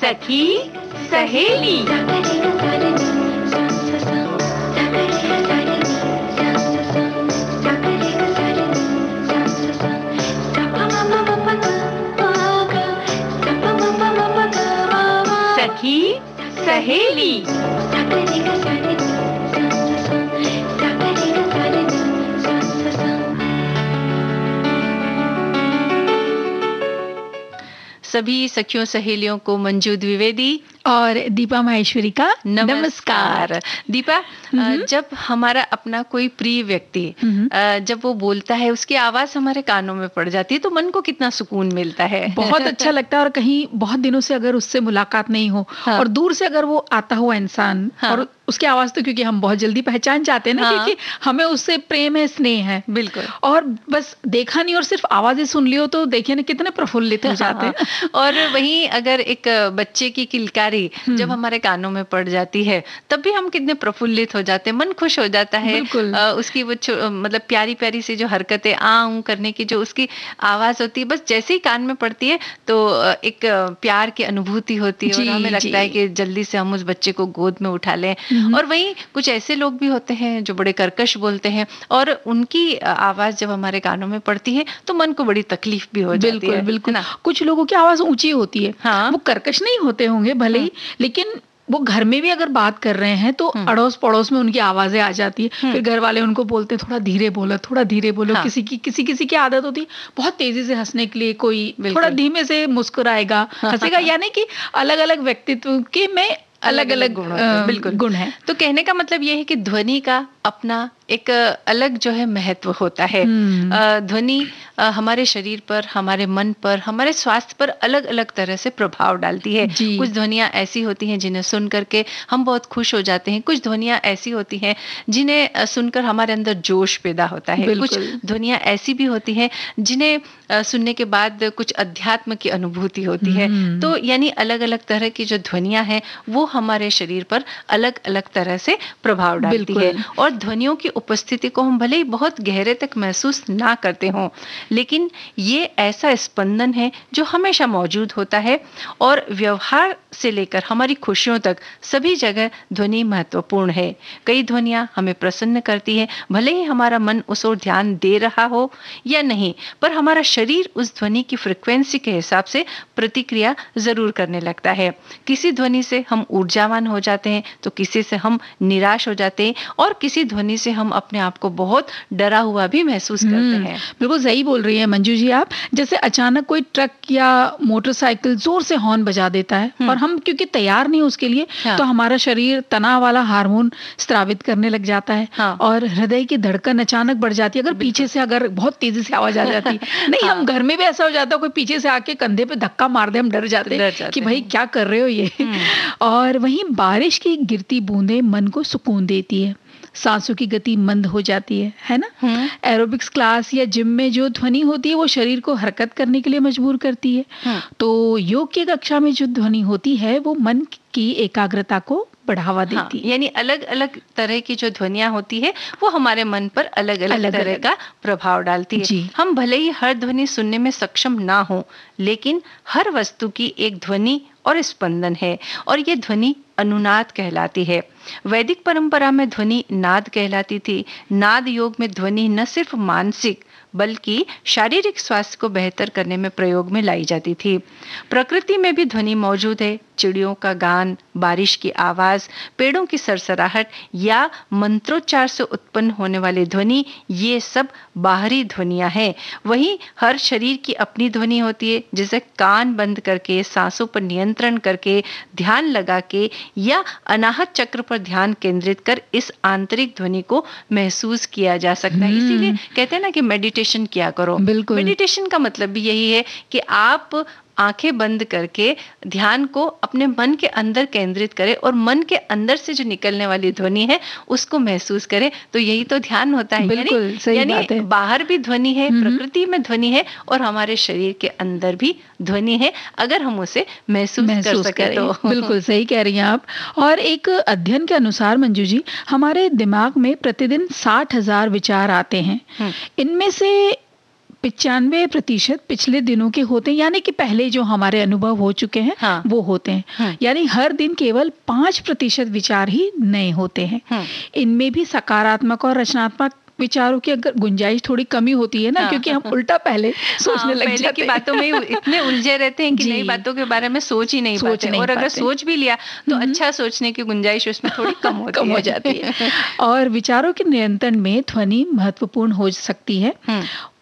सखी सहेली। सखी सहेली। सभी सखियों सहेलियों को मंजू द्विवेदी और दीपा माहेश्वरी का नमस्कार। दीपा, जब हमारा अपना कोई प्रिय व्यक्ति जब वो बोलता है, उसकी आवाज हमारे कानों में पड़ जाती है तो मन को कितना सुकून मिलता है। बहुत अच्छा लगता है। और कहीं बहुत दिनों से अगर उससे मुलाकात नहीं हो, हाँ। और दूर से अगर वो आता हुआ इंसान, हाँ। और उसकी आवाज तो क्योंकि हम बहुत जल्दी पहचान जाते हैं ना, हाँ। क्योंकि हमें उससे प्रेम है, स्नेह है। बिल्कुल। और बस देखा नहीं और सिर्फ आवाजें सुन लियो तो देखिए ना कितने प्रफुल्लित हो जाते हैं। और वहीं अगर एक बच्चे की किलकारी जब हमारे कानों में पड़ जाती है तब भी हम कितने प्रफुल्लित हो जाते हैं, मन खुश हो जाता है। उसकी वो मतलब प्यारी प्यारी सी जो हरकतें आऊं करने की जो उसकी आवाज होती है, बस जैसे ही कान में पड़ती है तो एक प्यार की अनुभूति होती है और हमें लगता है कि जल्दी से हम उस बच्चे को गोद में उठा लें। और वहीं कुछ ऐसे लोग भी होते हैं जो बड़े कर्कश बोलते हैं और उनकी आवाज जब हमारे कानों में पड़ती है तो मन को बड़ी तकलीफ भी हो जाती है। बिल्कुल ना। कुछ लोगों की आवाज ऊंची होती है, हाँ। वो कर्कश नहीं होते होंगे भले ही, लेकिन वो घर में भी अगर बात कर रहे हैं तो अड़ोस पड़ोस में उनकी आवाजें आ जाती है। फिर घर वाले उनको बोलते हैं थोड़ा धीरे बोलो, थोड़ा धीरे बोलो। हाँ। किसी की आदत होती है बहुत तेजी से हंसने के लिए, कोई थोड़ा धीमे से मुस्कुराएगा, हंसेगा। यानी कि अलग अलग व्यक्तित्व के में अलग अलग गुण है। तो कहने का मतलब ये है कि ध्वनि का अपना एक अलग जो है महत्व होता है। ध्वनि हमारे शरीर पर, हमारे मन पर, हमारे स्वास्थ्य पर अलग अलग तरह से प्रभाव डालती है। कुछ ध्वनियां ऐसी होती हैं जिन्हें सुन करके हम बहुत खुश हो जाते हैं, कुछ ध्वनियां ऐसी होती हैं जिन्हें सुनकर हमारे अंदर जोश पैदा होता है, कुछ ध्वनियां ऐसी भी होती हैं जिन्हें सुनने के बाद कुछ अध्यात्म की अनुभूति होती है। तो यानी अलग अलग तरह की जो ध्वनियां हैं वो हमारे शरीर पर अलग अलग तरह से प्रभाव डालती है। और ध्वनियों की उपस्थिति को हम भले ही बहुत गहरे तक महसूस ना करते हों, लेकिन ये ऐसा स्पंदन है जो हमेशा मौजूद होता है और व्यवहार से लेकर हमारी खुशियों तक सभी जगह ध्वनि महत्वपूर्ण है। कई ध्वनियां हमें प्रसन्न करती है, भले ही हमारा मन उस ओर ध्यान दे रहा हो या नहीं, पर हमारा शरीर उस ध्वनि की फ्रीक्वेंसी के हिसाब से प्रतिक्रिया जरूर करने लगता है। किसी ध्वनि से हम ऊर्जावान हो जाते हैं तो किसी से हम निराश हो जाते हैं और किसी ध्वनि से हम अपने आप को बहुत डरा हुआ भी महसूस करते हैं। बिल्कुल सही बोल रही है मंजू जी आप। जैसे अचानक कोई ट्रक या मोटरसाइकिल जोर से हॉर्न बजा देता है और हम क्योंकि तैयार नहीं उसके लिए, हाँ। तो हमारा शरीर तनाव वाला हार्मोन स्रावित करने लग जाता है, हाँ। और हृदय की धड़कन अचानक बढ़ जाती है। अगर पीछे से अगर बहुत तेजी से आवाज आ जाती नहीं, हाँ। हम घर में भी ऐसा हो जाता है, कोई पीछे से आके कंधे पे धक्का मार दे, हम डर जाते कि भाई क्या कर रहे हो ये। और वहीं बारिश की गिरती बूंदें मन को सुकून देती है, सांसों की गति मंद हो जाती है ना। एरोबिक्स क्लास या जिम में जो ध्वनि होती है वो शरीर को हरकत करने के लिए मजबूर करती है। तो योग की कक्षा में जो ध्वनि होती है वो मन की एकाग्रता को बढ़ावा देती है। यानी अलग अलग तरह की जो ध्वनियां होती है वो हमारे मन पर अलग अलग तरह का प्रभाव डालती है। हम भले ही हर ध्वनि सुनने में सक्षम ना हो, लेकिन हर वस्तु की एक ध्वनि और स्पंदन है और ये ध्वनि अनुनाद कहलाती है। वैदिक परंपरा में ध्वनि नाद कहलाती थी। नाद योग में ध्वनि न सिर्फ मानसिक बल्कि शारीरिक स्वास्थ्य को बेहतर करने में प्रयोग में लाई जाती थी। प्रकृति में भी ध्वनि मौजूद है। चिड़ियों का गान, बारिश की आवाज, पेड़ों की सरसराहट या मंत्रोच्चार से उत्पन्न होने वाली ध्वनि, ये सब बाहरी ध्वनियां हैं। वहीं हर शरीर की अपनी ध्वनि होती है, जिसे कान बंद करके, सांसों पर नियंत्रण करके, ध्यान लगा के या अनाहत चक्र पर ध्यान केंद्रित कर इस आंतरिक ध्वनि को महसूस किया जा सकता है। इसीलिए कहते हैं ना कि मेडिटेशन किया करो। मेडिटेशन का मतलब भी यही है कि आप आंखें बंद करके ध्यान को अपने मन के अंदर केंद्रित करें और मन के अंदर से जो निकलने वाली ध्वनि है उसको महसूस करें। तो यही तो ध्यान होता है। यानी बाहर भी ध्वनि है, प्रकृति में ध्वनि है और हमारे शरीर के अंदर भी ध्वनि है, अगर हम उसे महसूस कर सके तो। बिल्कुल सही कह रही हैं आप। और एक अध्ययन के अनुसार मंजू जी, हमारे दिमाग में प्रतिदिन 60,000 विचार आते हैं। इनमें से 95% पिछले दिनों के होते हैं, यानी कि पहले जो हमारे अनुभव हो चुके हैं वो होते हैं। यानी हर दिन केवल 5% विचार ही नए होते हैं। इनमें भी सकारात्मक और रचनात्मक विचारों की अगर गुंजाइश थोड़ी कमी होती है ना, क्योंकि हम उल्टा पहले सोचने लग जाते हैं। की बातों में इतने उलझे रहते हैं कि नई बातों के बारे में सोच ही नहीं पाते, और अगर सोच भी लिया तो अच्छा सोचने की गुंजाइश उसमें थोड़ी कम हो जाती है। और विचारों के नियंत्रण में ध्वनि महत्वपूर्ण हो सकती है।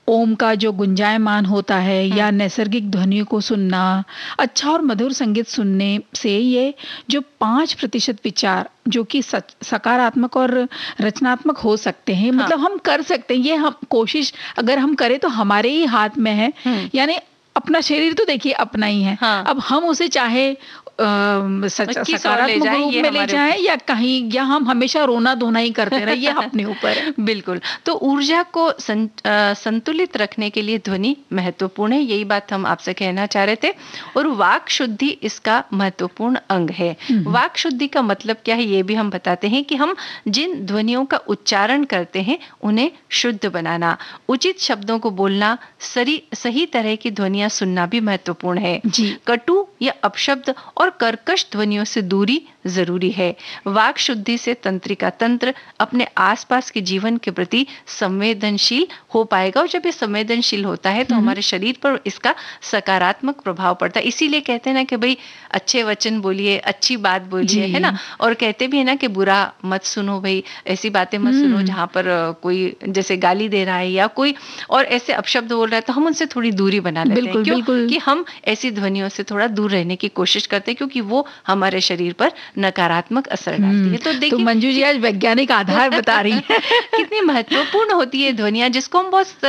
ओम का जो गुंजायमान होता है या नैसर्गिक ध्वनियों को सुनना, अच्छा और मधुर संगीत सुनने से ये जो 5% विचार जो कि सकारात्मक और रचनात्मक हो सकते हैं, मतलब हम कर सकते हैं। ये हम कोशिश अगर हम करें तो हमारे ही हाथ में है। यानी अपना शरीर तो देखिए अपना ही है। अब हम उसे चाहे सकारात्मक रूप में ले जाएं या कहीं, या हम हमेशा रोना धोना ही करते रहे, ये अपने ऊपर है। बिल्कुल। तो ऊर्जा को संतुलित रखने के लिए ध्वनि महत्वपूर्ण है, यही बात हम आपसे कहना चाह रहे थे। और वाक शुद्धि इसका महत्वपूर्ण अंग है। वाक शुद्धि का मतलब क्या है ये भी हम बताते हैं कि हम जिन ध्वनियों का उच्चारण करते हैं उन्हें शुद्ध बनाना, उचित शब्दों को बोलना, सही तरह की ध्वनियां सुनना भी महत्वपूर्ण है। कटु या अपशब्द और कर्कश ध्वनियों से दूरी जरूरी है। वाक शुद्धि से तंत्रिका तंत्र अपने आसपास के जीवन के प्रति संवेदनशील हो पाएगा, और जब ये संवेदनशील होता है तो हमारे शरीर पर इसका सकारात्मक प्रभाव पड़ता है। इसीलिए कहते हैं ना कि भाई अच्छे वचन बोलिए, अच्छी बात बोलिए, है ना। और कहते भी है ना कि बुरा मत सुनो, भाई ऐसी बातें मत सुनो जहां पर कोई जैसे गाली दे रहा है या कोई और ऐसे अपशब्द बोल रहा है, तो हम उनसे थोड़ी दूरी बना लेते हैं। क्यों? कि हम ऐसी ध्वनियों से थोड़ा दूर रहने की कोशिश करते हैं, क्योंकि वो हमारे शरीर पर नकारात्मक असर डालती है। तो देखिए, तो मंजू जी आज वैज्ञानिक आधार बता रही है कितनी महत्वपूर्ण होती है ध्वनियां, जिसको हम बहुत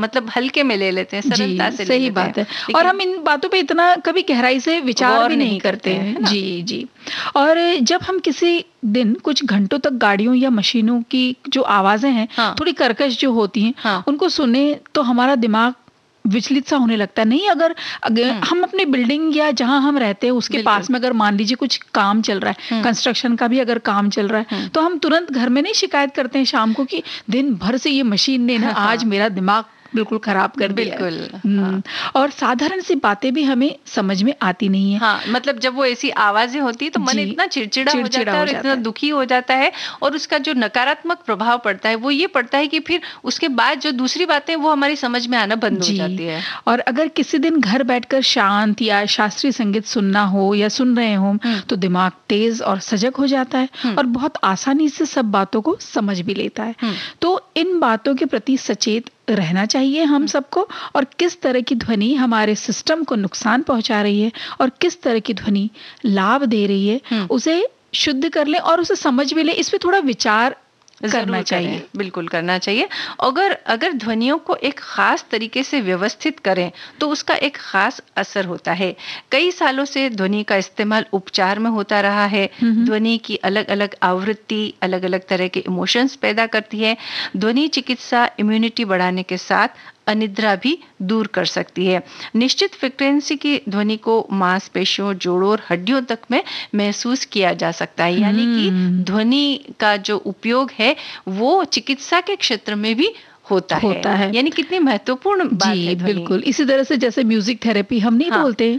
मतलब हल्के में ले लेते हैं, सरलता से। सही बात है। और हम इन बातों पे इतना कभी गहराई से विचार भी नहीं करते हैं। जी। और जब हम किसी दिन कुछ घंटों तक गाड़ियों या मशीनों की जो आवाजें हैं थोड़ी कर्कश जो होती हैं उनको सुने तो हमारा दिमाग विचलित सा होने लगता है। नहीं, अगर हम अपनी बिल्डिंग या जहां हम रहते हैं उसके पास में अगर मान लीजिए कुछ काम चल रहा है, कंस्ट्रक्शन का भी अगर काम चल रहा है, तो हम तुरंत घर में नहीं शिकायत करते हैं शाम को कि दिन भर से ये मशीन ने ना आज मेरा दिमाग बिल्कुल खराब कर दिया। बिल्कुल। और साधारण सी बातें भी हमें समझ में आती नहीं है। मतलब जब वो ऐसी आवाजें होती है तो मन इतना चिड़चिड़ा हो जाता है और इतना दुखी हो जाता है, और उसका जो नकारात्मक प्रभाव पड़ता है वो ये पड़ता है कि फिर उसके बाद जो दूसरी बातें वो हमारी समझ में आना बंद हो जाती है। और अगर किसी दिन घर बैठकर शांत या शास्त्रीय संगीत सुनना हो या सुन रहे हो तो दिमाग तेज और सजग हो जाता है और बहुत आसानी से सब बातों को समझ भी लेता है। तो इन बातों के प्रति सचेत रहना चाहिए हम सबको, और किस तरह की ध्वनि हमारे सिस्टम को नुकसान पहुंचा रही है और किस तरह की ध्वनि लाभ दे रही है उसे शुद्ध कर ले और उसे समझ भी ले। इस पे थोड़ा विचार करना चाहिए। बिल्कुल करना चाहिए। अगर ध्वनियों को एक खास तरीके से व्यवस्थित करें तो उसका एक खास असर होता है। कई सालों से ध्वनि का इस्तेमाल उपचार में होता रहा है। ध्वनि की अलग अलग आवृत्ति अलग अलग तरह के इमोशंस पैदा करती है। ध्वनि चिकित्सा इम्यूनिटी बढ़ाने के साथ अनिद्रा भी दूर कर सकती है। निश्चित फ्रीक्वेंसी की ध्वनि को मांसपेशियों, जोड़ों और हड्डियों तक में महसूस किया जा सकता है। यानी कि ध्वनि का जो उपयोग है वो चिकित्सा के क्षेत्र में भी होता है। यानी कितनी महत्वपूर्ण बात है। बिल्कुल। इसी तरह से जैसे म्यूजिक थेरेपी हम नहीं बोलते,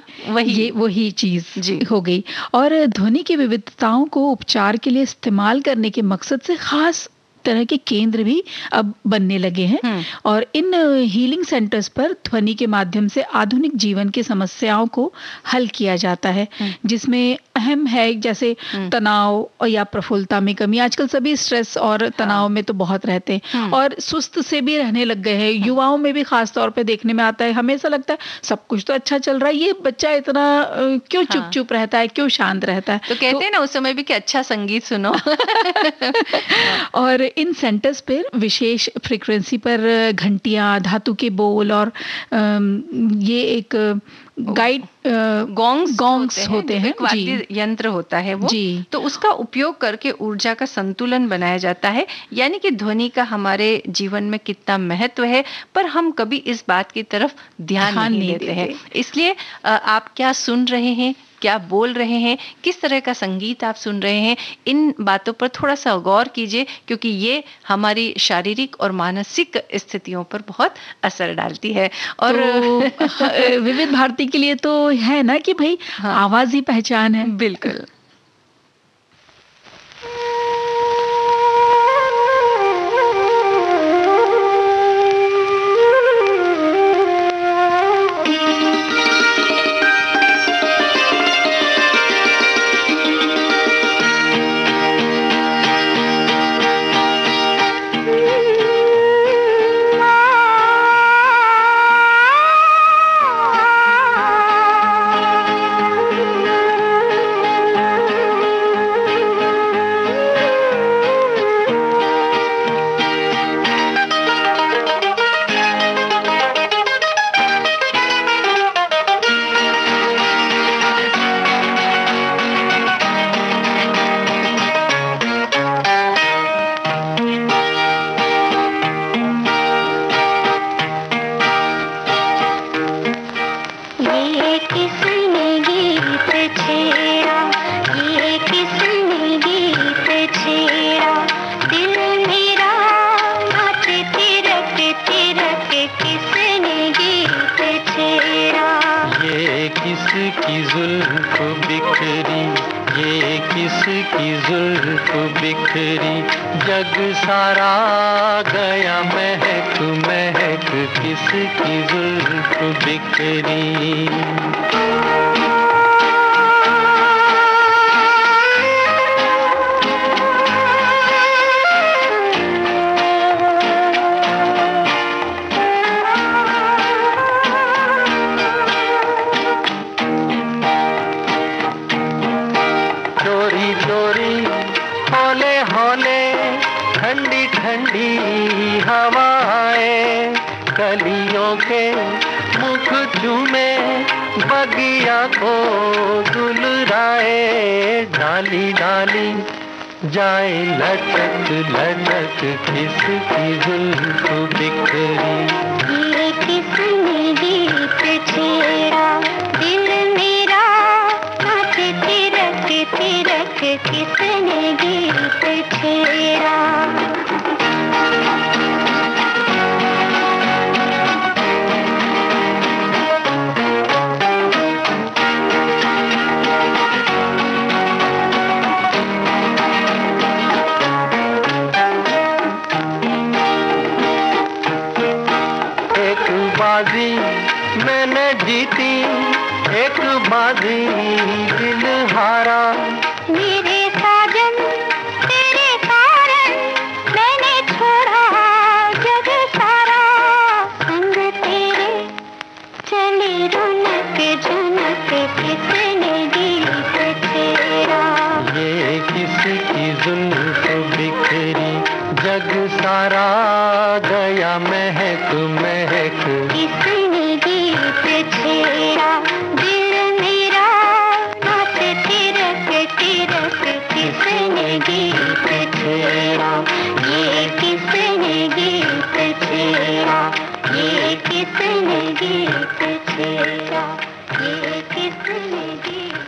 वही चीज हो गई। और ध्वनि की विविधताओं को उपचार के लिए इस्तेमाल करने के मकसद से खास तरह के केंद्र भी अब बनने लगे हैं। और इन हीलिंग सेंटर्स पर ध्वनि के माध्यम से आधुनिक जीवन की समस्याओं को हल किया जाता है, जिसमें अहम है जैसे तनाव या प्रफुल्लता में कमी। आजकल सभी स्ट्रेस और तनाव में तो बहुत रहते हैं और सुस्त से भी रहने लग गए हैं। युवाओं में भी खास तौर पे देखने में आता है। हमेशा लगता है सब कुछ तो अच्छा चल रहा है, ये बच्चा इतना क्यों चुप रहता है, क्यों शांत रहता है। तो कहते हैं ना उस समय भी कि अच्छा संगीत सुनो। और इन सेंटर्स पर विशेष फ्रीक्वेंसी पर घंटियां, धातु के बोल और ये एक गाइड गॉन्ग्स होते हैं, वाद्य यंत्र होता है वो। तो उसका उपयोग करके ऊर्जा का संतुलन बनाया जाता है। यानी कि ध्वनि का हमारे जीवन में कितना महत्व है, पर हम कभी इस बात की तरफ ध्यान नहीं देते हैं। इसलिए आप क्या सुन रहे हैं, क्या बोल रहे हैं, किस तरह का संगीत आप सुन रहे हैं, इन बातों पर थोड़ा सा गौर कीजिए, क्योंकि ये हमारी शारीरिक और मानसिक स्थितियों पर बहुत असर डालती है। और तो विविध भारती के लिए तो है ना कि भाई हाँ, आवाज ही पहचान है। बिल्कुल। किसकी जुल्फ बिखरी, ये किसकी जुल्फ बिखरी, जग सारा गया महक महक, किसकी जुल्फ बिखरी। हवाएं कलियों के मुख चूमे, बगिया को दुलराए, डाली डाली जाए लटक लटक, किसकी जुल्फ बिखरी। ये किसने गीत छेड़ा, दिल मेरा नाचे तिरक तिरक, किसने गीत छेड़ा। मैंने जीती एक बाजी दिल हारा, मेरे साजन तेरे कारण मैंने छोड़ा जग सारा, संग तेरे चली रौनक झनक, किसने गीत छेड़ा। ये किसकी जुल्फ बिखरी, जग सारा गया महक महक, किसने गीत छेड़ा, दिल मेरा नाचे तिरक तिरक, किसने गीत छेड़ा। ये किसने गीत छेड़ा, ये किसने गीत छेड़ा, ये किसने गीत।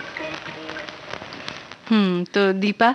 तो दीपा,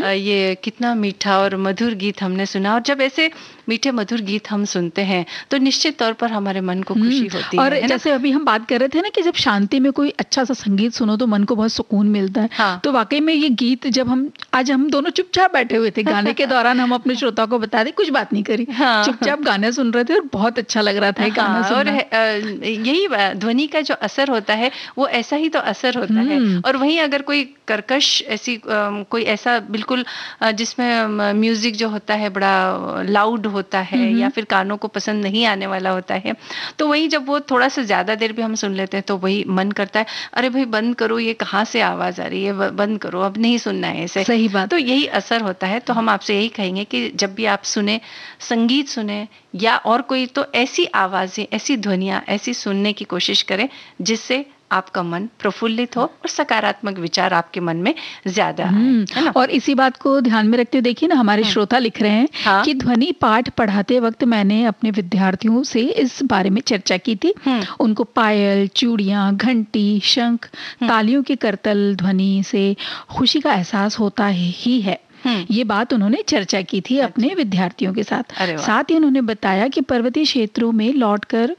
ये कितना मीठा और मधुर गीत हमने सुना, और जब ऐसे मीठे मधुर गीत हम सुनते हैं तो निश्चित तौर पर हमारे मन को खुशी होती और है। और जैसे अभी हम बात कर रहे थे ना कि जब शांति में कोई अच्छा सा संगीत सुनो तो मन को बहुत सुकून मिलता है। हाँ। तो वाकई में ये गीत जब आज हम दोनों चुपचाप बैठे हुए थे, गाने के दौरान हम अपने श्रोताओं को बता दें, कुछ बात नहीं करी, चुपचाप गाने सुन रहे थे और बहुत अच्छा लग रहा था गाना सुनना। और यही ध्वनि का जो असर होता है वो ऐसा ही तो असर होता है। और वहीं अगर कोई कर्कश ऐसी कोई ऐसा बिल्कुल जिसमें म्यूजिक जो होता है बड़ा लाउड होता है या फिर कानों को पसंद नहीं आने वाला होता है, तो वहीं जब वो थोड़ा सा ज्यादा देर भी हम सुन लेते हैं तो वही मन करता है अरे भाई बंद करो, ये कहाँ से आवाज आ रही है, बंद करो, अब नहीं सुनना है इसे। सही बात। तो यही असर होता है। तो हम आपसे यही कहेंगे कि जब भी आप सुने, संगीत सुने या और कोई, तो ऐसी आवाजें, ऐसी ध्वनियां, ऐसी सुनने की कोशिश करें जिससे आपका मन प्रफुल्लित हो और सकारात्मक विचार आपके मन में ज्यादा है ना। और इसी बात को ध्यान में रखते हुए देखिए ना, हमारे श्रोता लिख रहे हैं कि ध्वनि पाठ पढ़ाते वक्त मैंने अपने विद्यार्थियों से इस बारे में चर्चा की थी। उनको पायल, चूड़ियां, घंटी, शंख, तालियों की करतल ध्वनि से खुशी का एहसास होता ही है। ये बात उन्होंने चर्चा की थी अपने विद्यार्थियों के साथ। साथ ही उन्होंने बताया कि पर्वतीय क्षेत्रों में लौटकर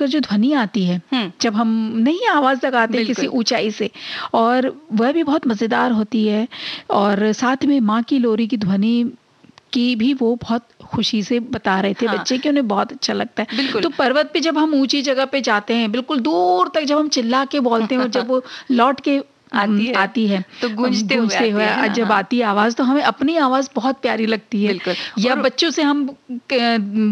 जो ध्वनि आती है, जब हम नहीं आवाज लगाते किसी ऊंचाई से, और वह भी बहुत मजेदार होती है। और साथ में माँ की लोरी की ध्वनि की भी वो बहुत खुशी से बता रहे थे बच्चे कि उन्हें बहुत अच्छा लगता है। तो पर्वत पे जब हम ऊंची जगह पे जाते हैं, बिल्कुल दूर तक जब हम चिल्ला के बोलते हैं और जब वो लौट के आती है तो गूंजते हुए जब आती है आवाज, तो हमें अपनी आवाज बहुत प्यारी लगती है। या बच्चों से हम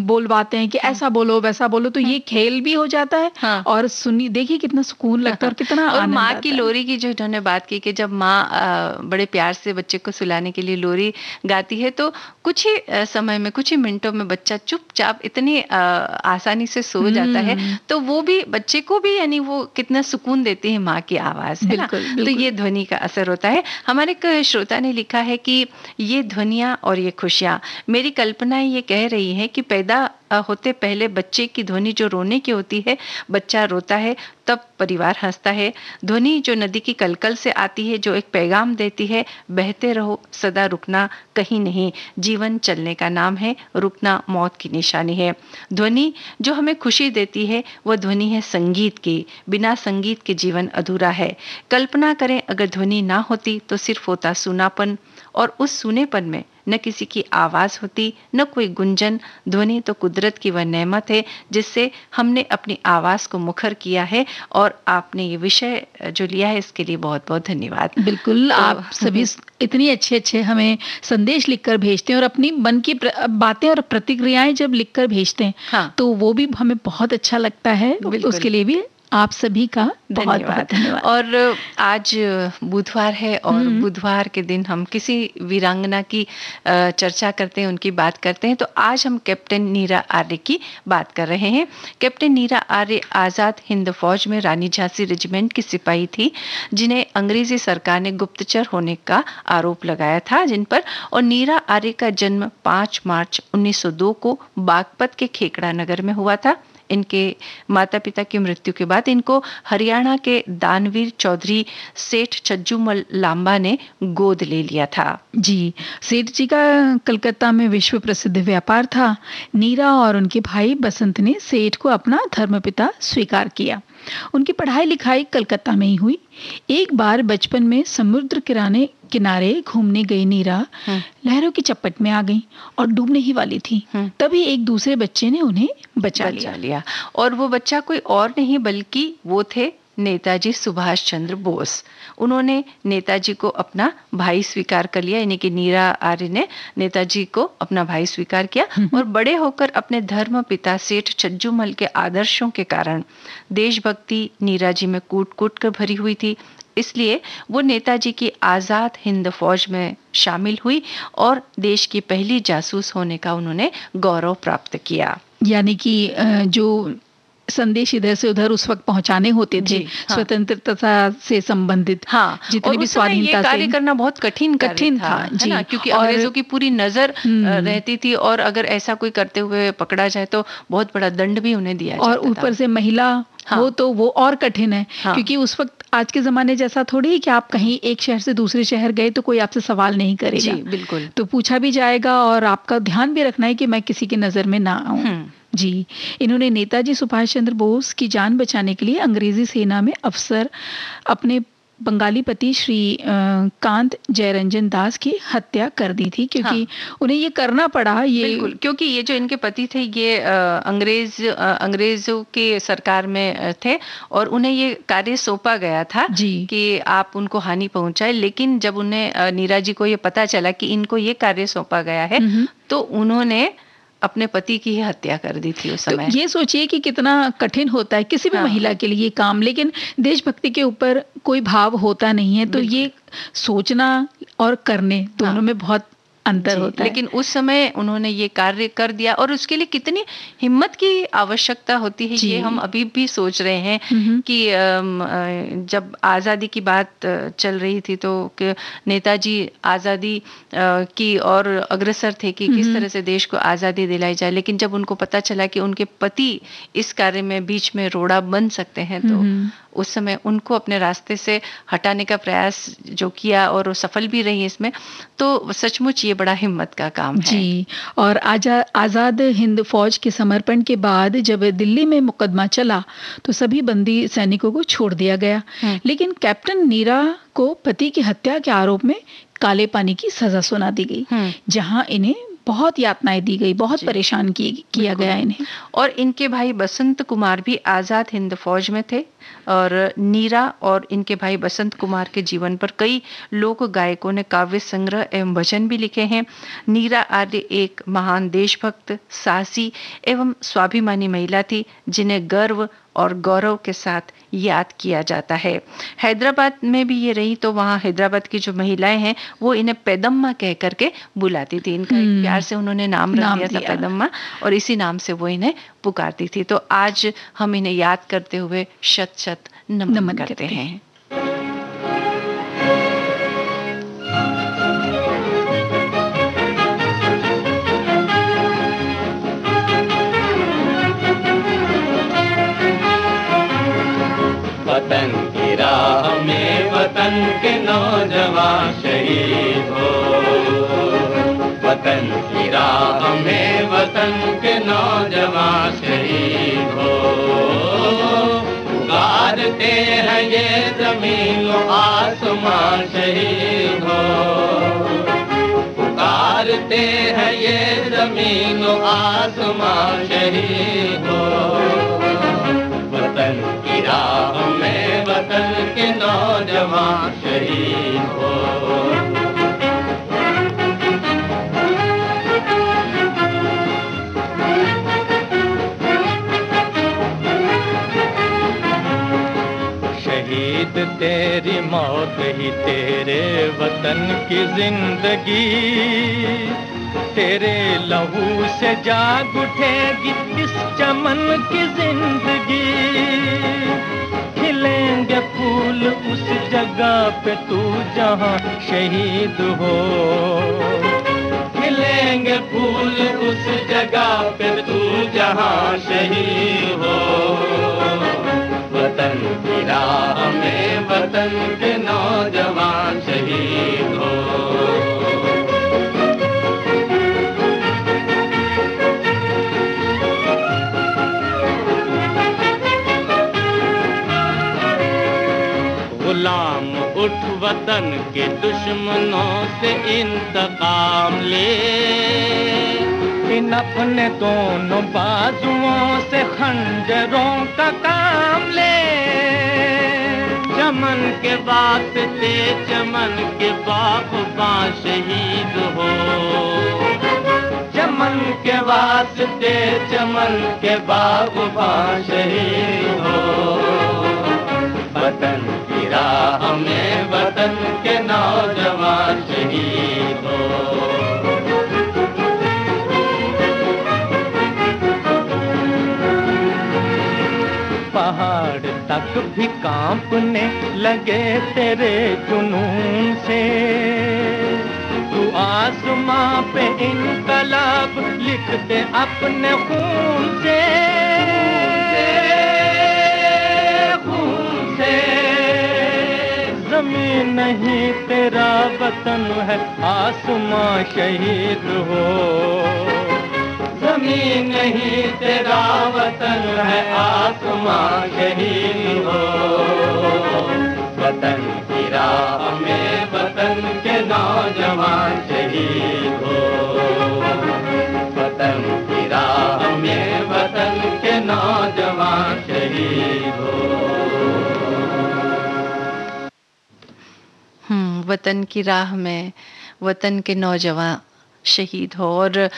बोलवाते हैं कि ऐसा बोलो वैसा बोलो, तो ये खेल भी हो जाता है और सुनिए देखिए कितना सुकून लगता है और कितना आनंद आता है। माँ की लोरी की जो इन्होंने बात की कि जब माँ बड़े प्यार से बच्चे को सुलाने के लिए लोरी गाती है, तो कुछ ही समय में, कुछ ही मिनटों में बच्चा चुपचाप इतनी आसानी से सो जाता है। तो वो भी बच्चे को भी, यानी वो कितना सुकून देती है माँ की आवाज, है ना। तो ये ध्वनि का असर होता है। हमारे एक श्रोता ने लिखा है कि ये ध्वनियाँ और ये खुशियाँ, मेरी कल्पना ये कह रही है कि पैदा होते पहले बच्चे की ध्वनि जो रोने की होती है, बच्चा रोता है तब परिवार हंसता है। ध्वनि जो नदी की कलकल से आती है, जो एक पैगाम देती है, बहते रहो सदा, रुकना कहीं नहीं, जीवन चलने का नाम है, रुकना मौत की निशानी है। ध्वनि जो हमें खुशी देती है, वह ध्वनि है संगीत की। बिना संगीत के जीवन अधूरा है। कल्पना करें अगर ध्वनि ना होती तो सिर्फ होता सूनापन, और उस सूनेपन में न किसी की आवाज होती, न कोई गुंजन। ध्वनि तो कुदरत की वह नेमत है जिससे हमने अपनी आवाज को मुखर किया है, और आपने ये विषय जो लिया है इसके लिए बहुत बहुत धन्यवाद। बिल्कुल, आप सभी इतनी अच्छे हमें संदेश लिखकर भेजते हैं और अपनी मन की बातें और प्रतिक्रियाएं जब लिखकर भेजते हैं तो वो भी हमें बहुत अच्छा लगता है। उसके लिए भी आप सभी का बहुत धन्यवाद। और आज बुधवार है और बुधवार के दिन हम किसी वीरांगना की चर्चा करते हैं, उनकी बात करते हैं। तो आज हम कैप्टन नीरा आर्य की बात कर रहे हैं। कैप्टन नीरा आर्य आज़ाद हिंद फौज में रानी झांसी रेजिमेंट की सिपाही थी, जिन्हें अंग्रेजी सरकार ने गुप्तचर होने का आरोप लगाया था जिन पर। और नीरा आर्य का जन्म 5 मार्च 1902 को बागपत के खेकड़ा नगर में हुआ था। इनके माता पिता की मृत्यु के बाद इनको हरियाणा के दानवीर चौधरी सेठ छज्जूमल लांबा ने गोद ले लिया था। जी, सेठ जी का कलकत्ता में विश्व प्रसिद्ध व्यापार था। नीरा और उनके भाई बसंत ने सेठ को अपना धर्मपिता स्वीकार किया। उनकी पढ़ाई लिखाई कलकत्ता में ही हुई। एक बार बचपन में समुद्र किनारे घूमने गई नीरा लहरों की चपेट में आ गई और डूबने ही वाली थी। तभी एक दूसरे बच्चे ने उन्हें बचा लिया। और वो बच्चा कोई और नहीं बल्कि वो थे नेताजी सुभाष चंद्र बोस। उन्होंने नेताजी को अपना भाई स्वीकार कर लिया, यानी कि नीरा आर्य ने नेताजी को अपना भाई स्वीकार किया। और बड़े होकर अपने धर्म पिता सेठ छज्जूमल के आदर्शों के कारण देशभक्ति नीरा जी में कूट कूट कर भरी हुई थी। इसलिए वो नेताजी की आज़ाद हिंद फौज में शामिल हुई और देश की पहली जासूस होने का उन्होंने गौरव प्राप्त किया। यानी कि जो संदेश इधर से उधर उस वक्त पहुंचाने होते थे, स्वतंत्रता से संबंधित जितनी भी स्वाधीनता, कार्य करना बहुत कठिन था, है ना? क्योंकि अंग्रेजों की पूरी नजर रहती थी और अगर ऐसा कोई करते हुए पकड़ा जाए तो बहुत बड़ा दंड भी उन्हें दिया जाता था। और ऊपर से महिला हो तो वो और कठिन है, क्योंकि उस वक्त आज के जमाने जैसा थोड़ी है कि आप कहीं एक शहर से दूसरे शहर गए तो कोई आपसे सवाल नहीं करेगा। जी, बिल्कुल। तो पूछा भी जाएगा और आपका ध्यान भी रखना है कि मैं किसी की नजर में ना आऊं। जी, इन्होंने नेताजी सुभाष चंद्र बोस की जान बचाने के लिए अंग्रेजी सेना में अफसर अपने बंगाली पति श्री कांत जयरंजन दास की हत्या कर दी थी, क्योंकि उन्हें ये करना पड़ा। ये बिल्कुल, क्योंकि ये जो इनके पति थे ये अंग्रेजों के सरकार में थे और उन्हें ये कार्य सौंपा गया था कि आप उनको हानि पहुंचाए। लेकिन जब उन्हें नीरा जी को ये पता चला कि इनको ये कार्य सौंपा गया है तो उन्होंने अपने पति की ही हत्या कर दी थी उस समय। तो ये सोचिए कि कितना कठिन होता है किसी भी महिला के लिए काम, लेकिन देशभक्ति के ऊपर कोई भाव होता नहीं है। तो ये सोचना और करने दोनों में बहुत अंतर होता है। लेकिन उस समय उन्होंने ये कार्य कर दिया, और उसके लिए कितनी हिम्मत की आवश्यकता होती है ये हम अभी भी सोच रहे हैं कि जब आज़ादी की बात चल रही थी तो नेताजी आज़ादी की और अग्रसर थे कि किस तरह से देश को आज़ादी दिलाई जाए, लेकिन जब उनको पता चला कि उनके पति इस कार्य में बीच में रोड़ा बन सकते हैं तो उस समय उनको अपने रास्ते से हटाने का प्रयास जो किया, और वो सफल भी रही इसमें, तो सचमुच ये बड़ा हिम्मत का काम है। जी, और आज़ाद हिंद फौज के समर्पण के बाद जब दिल्ली में मुकदमा चला तो सभी बंदी सैनिकों को छोड़ दिया गया, लेकिन कैप्टन नीरा को पति की हत्या के आरोप में काले पानी की सजा सुना दी गई, जहां इन्हें बहुत यातनाएं दी गई, बहुत परेशान किया गया इन्हें। और इनके भाई बसंत कुमार भी आज़ाद हिंद फौज में थे, और नीरा और इनके भाई बसंत कुमार के जीवन पर कई लोक गायकों ने काव्य संग्रह एवं भजन भी लिखे हैं। नीरा आर्य एक महान देशभक्त, साहसी एवं स्वाभिमानी महिला थी जिन्हें गर्व और गौरव के साथ याद किया जाता है। हैदराबाद में भी ये रही, तो वहाँ हैदराबाद की जो महिलाएं हैं वो इन्हें पेदम्मा कह करके बुलाती थी। इनका एक प्यार से उन्होंने नाम रख दिया था पेदम्मा, और इसी नाम से वो इन्हें पुकारती थी। तो आज हम इन्हें याद करते हुए शत शत नमन करते हैं। वतन की राह में वतन के नौजवान शहीद हो, वतन की राह में वतन के नौजवान शहीद हो। पुकारते हैं ये जमीन आसमां शहीद हो, पुकारते हैं ये जमीन आसमां शहीद हो। वतन की राह में वतन के नौजवान शहीद हो। शहीद तेरी मौत ही तेरे वतन की जिंदगी, तेरे लहू से जाग उठेगी इस चमन की जिंदगी। खिलेंगे फूल उस जगह पे तू जहां शहीद हो, खिलेंगे फूल उस जगह पे तू जहां शहीद हो। वतन की राह में वतन के नौजवान शहीद हो। गुलाम उठ वतन के दुश्मनों से इंतकाम ले, इन अपने दोनों बाजुओं से खंजरों का काम ले। चमन के वास्ते चमन के बागबां शहीद हो, चमन के वास्ते चमन के बागबां शहीद हो। वतन की राह में वतन के नौजवान शहीद हो। पहाड़ तक भी कांपने लगे तेरे जुनून से, तू आसमां पे इनकलाब लिख दे अपने खून से। ज़मीन नहीं तेरा वतन है आसमां शहीद हो, ज़मीन नहीं तेरा वतन है आसमां शहीद हो। वतन की राह में वतन के नौजवान शहीद हो, वतन की राह में वतन के नौजवान शहीद हो। वतन की राह में वतन के नौजवान शहीद हो। और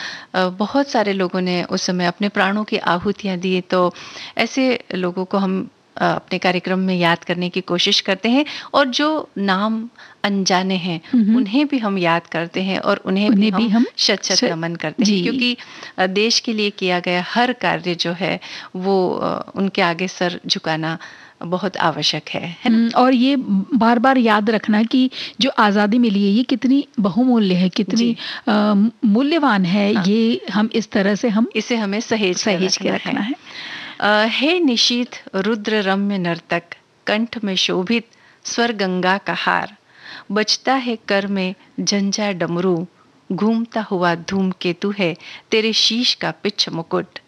बहुत सारे लोगों ने उस समय अपने प्राणों की आहुतियां दी, तो ऐसे लोगों को हम अपने कार्यक्रम में याद करने की कोशिश करते हैं, और जो नाम अनजाने हैं उन्हें भी हम याद करते हैं और उन्हें भी हम शत शत नमन करते हैं, क्योंकि देश के लिए किया गया हर कार्य जो है वो उनके आगे सर झुकाना बहुत आवश्यक है ना? और ये बार बार याद रखना कि जो आज़ादी मिली है ये कितनी बहुमूल्य है, कितनी मूल्यवान है। हाँ। ये हम इस तरह से इसे हमें सहेज के रखना है। हे निशीथ रुद्र रम्य नर्तक, कंठ में शोभित स्वर गंगा का हार, बजता है कर में झंझा डमरू, घूमता हुआ धूमकेतु है तेरे शीश का पिच्छ मुकुट,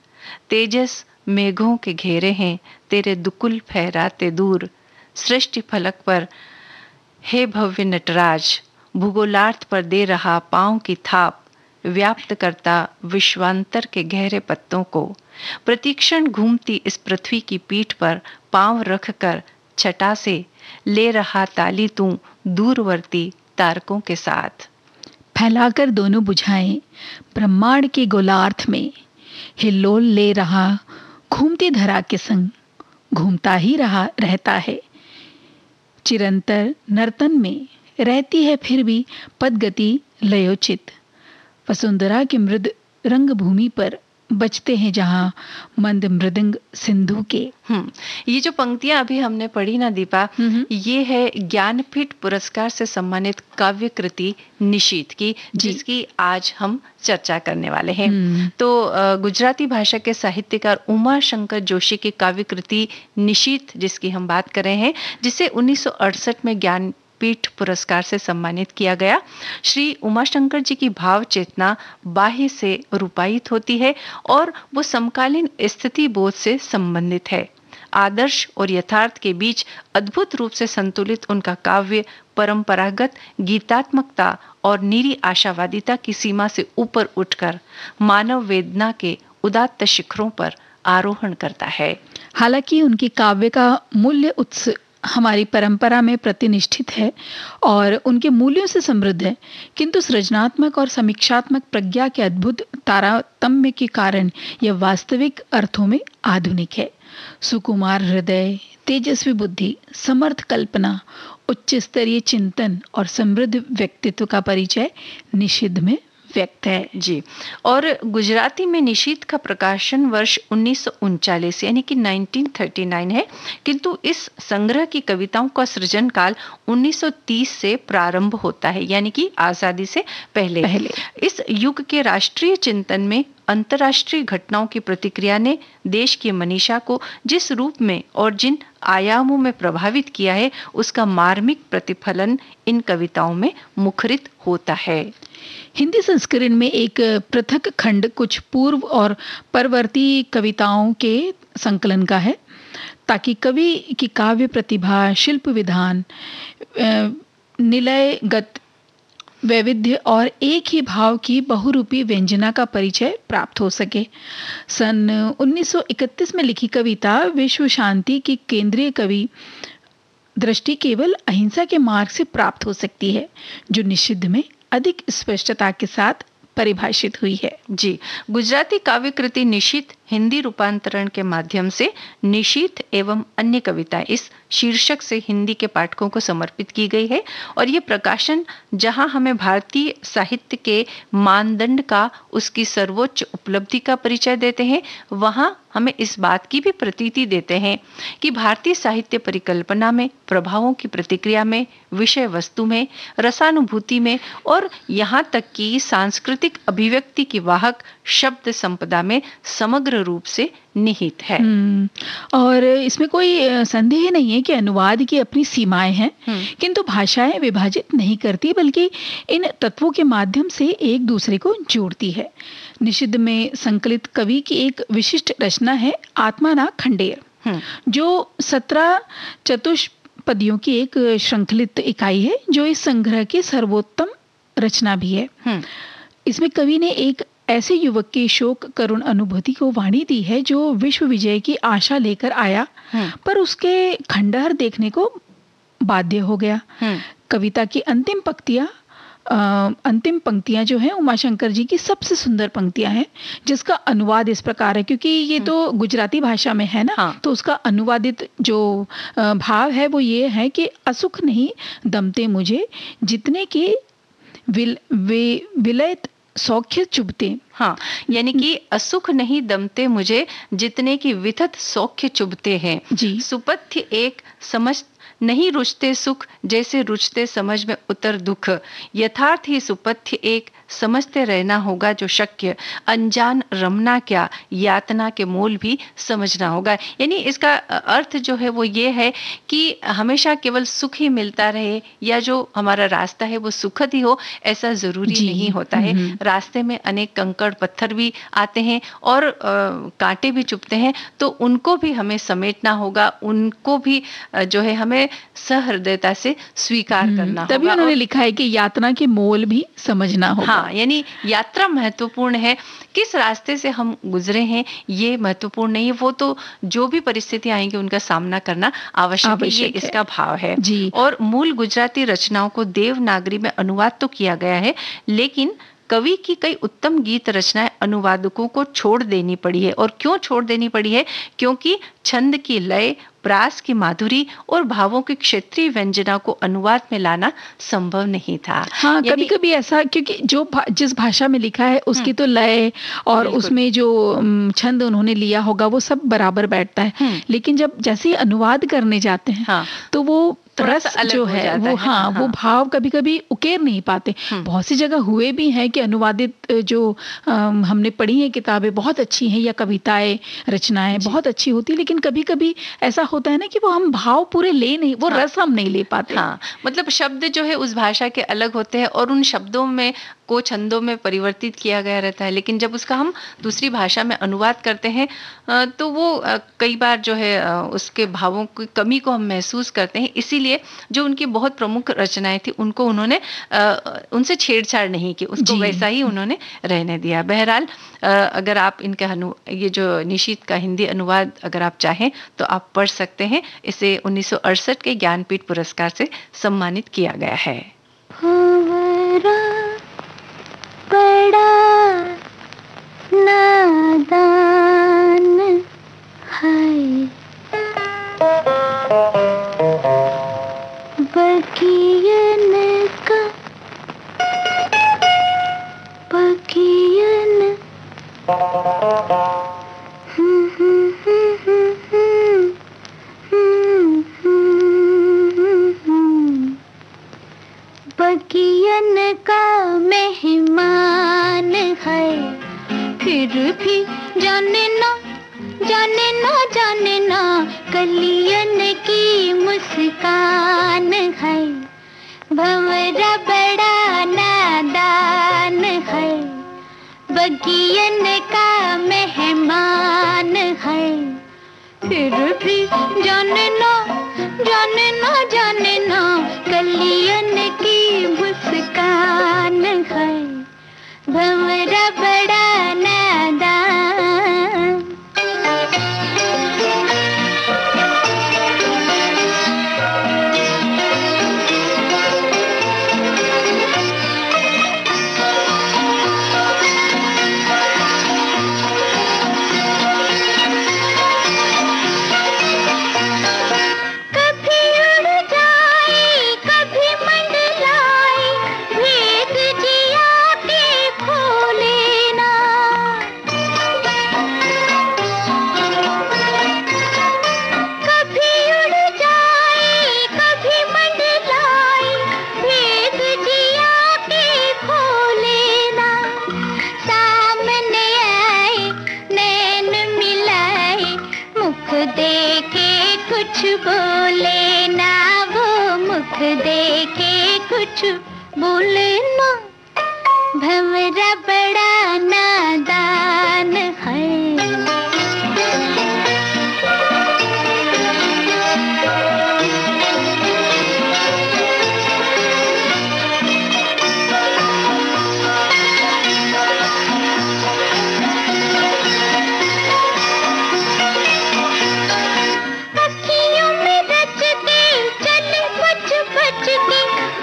तेजस मेघों के घेरे हैं तेरे दुकुल फहराते दूर, सृष्टि फलक पर हे भव्य नटराज, भूगोलार्थ पर दे रहा पांव की थाप, व्याप्त करता विश्वांतर के गहरे पत्तों को, प्रतिक्षण घूमती इस पृथ्वी की पीठ पर पांव रखकर छटा से ले रहा ताली तू दूरवर्ती तारकों के साथ, फैलाकर दोनों बुझाएं ब्रह्मांड के गोलार्थ में, हिल्लोल ले रहा घूमती धरा के संग, घूमता ही रहता है चिरंतर नर्तन में, रहती है फिर भी पदगति लयोचित, वसुंधरा की मृद रंग भूमि पर बजते हैं जहां मंद मृदंग सिंधु के। ये जो पंक्तियां अभी हमने पढ़ी ना दीपा, ये है ज्ञानपीठ पुरस्कार से सम्मानित काव्य कृति निशीथ की, जिसकी आज हम चर्चा करने वाले हैं। तो गुजराती भाषा के साहित्यकार उमा शंकर जोशी की काव्य कृति निशीथ जिसकी हम बात कर रहे हैं, जिसे 1968 में ज्ञान पीठ पुरस्कार से सम्मानित किया गया। श्री उमाशंकर जी की भाव चेतना बाह्य से रूपायित होती है और वो समकालीन स्थिति बोध से संबंधित है। आदर्श और यथार्थ के बीच अद्भुत रूप से संतुलित उनका काव्य परंपरागत गीतात्मकता और निरी आशावादिता की सीमा से ऊपर उठकर मानव वेदना के उदात्त शिखरों पर आरोहण करता है। हालांकि उनकी काव्य का मूल्य उत्स हमारी परंपरा में प्रतिनिष्ठित है और उनके मूल्यों से समृद्ध है, किंतु सृजनात्मक और समीक्षात्मक प्रज्ञा के अद्भुत तारतम्य के कारण यह वास्तविक अर्थों में आधुनिक है। सुकुमार हृदय, तेजस्वी बुद्धि, समर्थ कल्पना, उच्च स्तरीय चिंतन और समृद्ध व्यक्तित्व का परिचय निषिद्ध में व्यक्त है। जी, और गुजराती में निशीथ का प्रकाशन वर्ष 1939 यानी कि 1939 है, किंतु इस संग्रह की कविताओं का सृजन काल 1930 से प्रारंभ होता है, यानी कि आजादी से पहले। इस युग के राष्ट्रीय चिंतन में अंतर्राष्ट्रीय घटनाओं की प्रतिक्रिया ने देश की मनीषा को जिस रूप में और जिन आयामों में प्रभावित किया है, उसका मार्मिक प्रतिफलन इन कविताओं में मुखरित होता है। हिंदी संस्करण में एक पृथक खंड कुछ पूर्व और परवर्ती कविताओं के संकलन का है, ताकि कवि की काव्य प्रतिभा, शिल्प विधान, निलयगत वैविध्य और एक ही भाव की बहुरूपी व्यंजना का परिचय प्राप्त हो सके। सन 1931 में लिखी कविता विश्व शांति की केंद्रीय कवि दृष्टि केवल अहिंसा के मार्ग से प्राप्त हो सकती है, जो निषिद्ध में अधिक स्पष्टता के साथ परिभाषित हुई है। जी, गुजराती काव्य कृति निशीथ हिंदी रूपांतरण के माध्यम से निशीथ एवं अन्य कविताएं इस शीर्षक से हिंदी के पाठकों को समर्पित की गई है, और ये प्रकाशन जहां हमें भारतीय साहित्य के मानदंड का, उसकी सर्वोच्च उपलब्धि का परिचय देते हैं, वहां हमें इस बात की भी प्रतीति देते हैं कि भारतीय साहित्य परिकल्पना में, प्रभावों की प्रतिक्रिया में, विषय वस्तु में, रसानुभूति में और यहाँ तक कि सांस्कृतिक अभिव्यक्ति की वाहक शब्द संपदा में समग्र रूप से निहित है। और इसमें कोई संदेह नहीं है कि अनुवाद की अपनी सीमाएं हैं, किंतु भाषाएं विभाजित नहीं करती, बल्कि इन तत्वों के माध्यम से एक दूसरे को जोड़ती है। निषिद्ध में संकलित कवि की एक विशिष्ट रचना है आत्माना खंडेर, जो 17 चतुष्पदियों की एक श्रृंखलित इकाई है, जो इस संग्रह की सर्वोत्तम रचना भी है। इसमें कवि ने एक ऐसे युवक की शोक करुण अनुभूति को वाणी दी है, जो विश्व विजय की आशा लेकर आया, पर उसके खंडहर देखने को बाध्य हो गया। कविता की अंतिम पंक्तियां अंतिम पंक्तियां जो हैं उमाशंकर जी की सबसे सुंदर पंक्तियां हैं, जिसका अनुवाद इस प्रकार है, क्योंकि ये तो गुजराती भाषा में है ना। हाँ। तो उसका अनुवादित जो भाव है वो ये है कि असुख नहीं दमते मुझे जितने की विलयत सौख्य चुभते। हाँ, यानी कि असुख नहीं दमते मुझे जितने की विथत सौख्य चुभते हैं जी। सुपथ्य एक समझ नहीं रुचते सुख जैसे रुचते समझ में उतर दुख। यथार्थ ही सुपथ्य एक समझते रहना होगा जो शक्य। अनजान रमना क्या यातना के मोल भी समझना होगा। यानी इसका अर्थ जो है वो ये है कि हमेशा केवल सुख ही मिलता रहे या जो हमारा रास्ता है वो सुखद ही हो, ऐसा जरूरी नहीं होता है। रास्ते में अनेक कंकड़ पत्थर भी आते हैं और कांटे भी चुभते हैं, तो उनको भी हमें समेटना होगा, उनको भी जो है हमें सहृदयता से स्वीकार करना होगा। तभी उन्होंने लिखा है कि यातना के मोल भी समझना होगा। हाँ, यानी यात्रा महत्वपूर्ण है, किस रास्ते से हम गुजरे हैं ये महत्वपूर्ण नहीं है, वो तो जो भी परिस्थिति आएंगी उनका सामना करना आवश्यक है, ये इसका भाव है जी। और मूल गुजराती रचनाओं को देवनागरी में अनुवाद तो किया गया है, लेकिन कवि की कई उत्तम गीत रचनाएं अनुवादकों को छोड़ देनी पड़ी है। और क्यों छोड़ देनी पड़ी है? क्योंकि छंद की लय, प्रास की माधुरी और भावों की क्षेत्रीय व्यंजना को अनुवाद में लाना संभव नहीं था। हाँ, कभी कभी ऐसा, क्योंकि जो जिस भाषा में लिखा है उसकी तो लय और उसमें जो छंद उन्होंने लिया होगा वो सब बराबर बैठता है, लेकिन जब जैसे ही अनुवाद करने जाते हैं तो वो रस जो है वो वो भाव कभी कभी उकेर नहीं पाते। बहुत सी जगह हुए भी हैं कि अनुवादित जो हमने पढ़ी है किताबें बहुत अच्छी हैं या कविताएं रचनाएं बहुत अच्छी होती, लेकिन कभी कभी ऐसा होता है ना कि वो हम भाव पूरे ले नहीं, वो रस हम नहीं ले पाते। मतलब शब्द जो है उस भाषा के अलग होते हैं और उन शब्दों में को छंदों में परिवर्तित किया गया रहता है, लेकिन जब उसका हम दूसरी भाषा में अनुवाद करते हैं तो वो कई बार जो है उसके भावों की कमी को हम महसूस करते हैं। इसीलिए जो उनकी बहुत प्रमुख रचनाएं थी उनको उन्होंने उनसे छेड़छाड़ नहीं की, उसको वैसा ही उन्होंने रहने दिया। बहरहाल अगर आप इनका ये जो निशीथ का हिंदी अनुवाद अगर आप चाहें तो आप पढ़ सकते हैं। इसे 1968 के ज्ञानपीठ पुरस्कार से सम्मानित किया गया है। बड़ा नादान है बकियन का बकियन बकियन का मेहमान है, फिर भी जाने ना जाने ना जाने ना कलियन की मुस्कान है। भंवरा बड़ा नादान है, बकियन का मेहमान है, फिर भी जाने ना जाने ना जाने ना कलियन की मुस्कान है। भंवरा बड़ा नादान। बोले ना वो मुख देखे कुछ बोले ना, भंवरा बड़ा नादान है।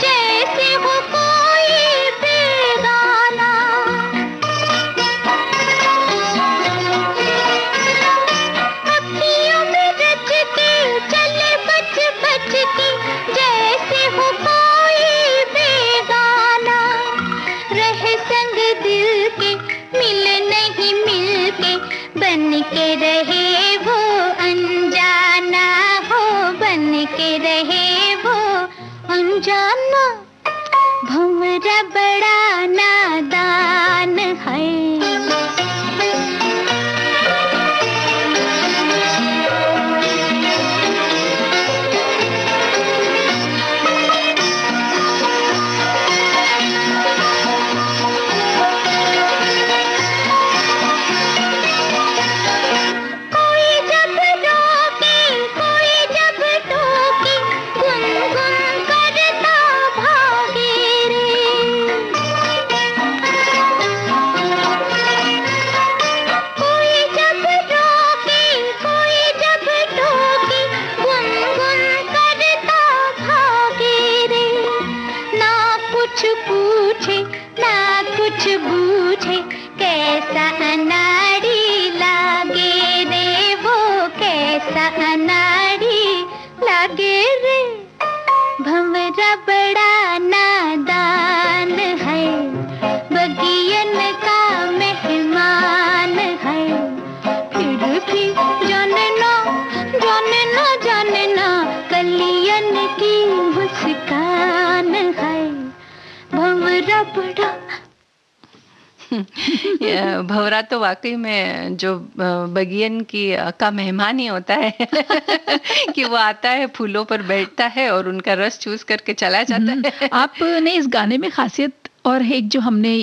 जैसे हो कोई के रहे वो अनजाना हो, बन के रहे वो अनजाना। भंवरा बड़ा नादान है। भंवरा बड़ा नादान है, बगियन का मेहमान है। फिर भी जानना कलियन की मुस्कान है। भंवरा बड़ा भंवरा तो वाकई में जो बगियन की का मेहमान ही होता है कि वो आता है, फूलों पर बैठता है और उनका रस चूस करके चला जाता है। आपने इस गाने में खासियत और एक जो हमने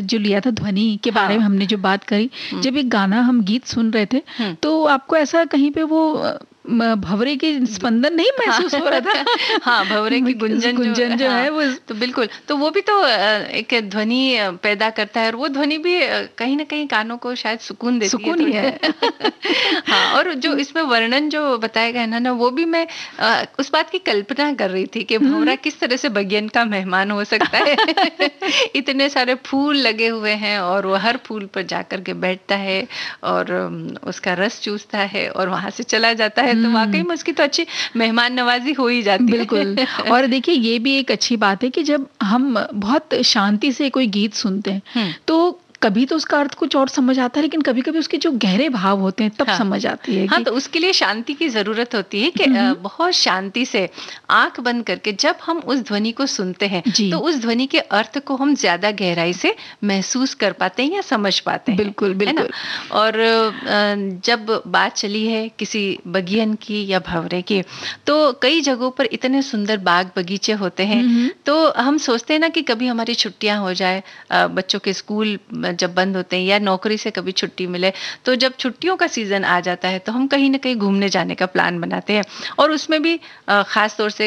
जो लिया था ध्वनि के बारे में हमने जो बात करी, जब एक गाना हम गीत सुन रहे थे तो आपको ऐसा कहीं पे वो भंवरे की स्पंदन नहीं महसूस हो रहा था? हाँ, भंवरे की गुंजन जो है वो तो बिल्कुल, तो वो भी तो एक ध्वनि पैदा करता है और वो ध्वनि भी कहीं ना कहीं कानों को शायद सुकून देती है। हाँ, और जो इसमें वर्णन जो बताया गया ना वो भी मैं उस बात की कल्पना कर रही थी कि भंवरा किस तरह से बगियन का मेहमान हो सकता है। इतने सारे फूल लगे हुए हैं और वो हर फूल पर जाकर के बैठता है और उसका रस चूसता है और वहां से चला जाता है। तो वाकई में उसकी तो अच्छी मेहमान नवाजी हो ही जाती है। बिल्कुल। और देखिए ये भी एक अच्छी बात है कि जब हम बहुत शांति से कोई गीत सुनते हैं तो कभी तो उसका अर्थ कुछ और समझ आता है, लेकिन कभी कभी उसके जो गहरे भाव होते हैं तब समझ आती है। हाँ, तो उसके लिए शांति की जरूरत होती है कि बहुत शांति से आंख बंद करके जब हम उस ध्वनि को सुनते हैं तो उस ध्वनि के अर्थ को हम ज्यादा गहराई से महसूस कर पाते हैं या समझ पाते हैं। बिल्कुल बिल्कुल। और जब बात चली है किसी बगियन की या भंवरे की, तो कई जगहों पर इतने सुंदर बाग बगीचे होते हैं, तो हम सोचते हैं ना कि कभी हमारी छुट्टियां हो जाए, बच्चों के स्कूल जब बंद होते हैं या नौकरी से कभी छुट्टी मिले, तो जब छुट्टियों का सीजन आ जाता है तो हम कहीं ना कहीं घूमने जाने का प्लान बनाते हैं। और उसमें भी खास तौर से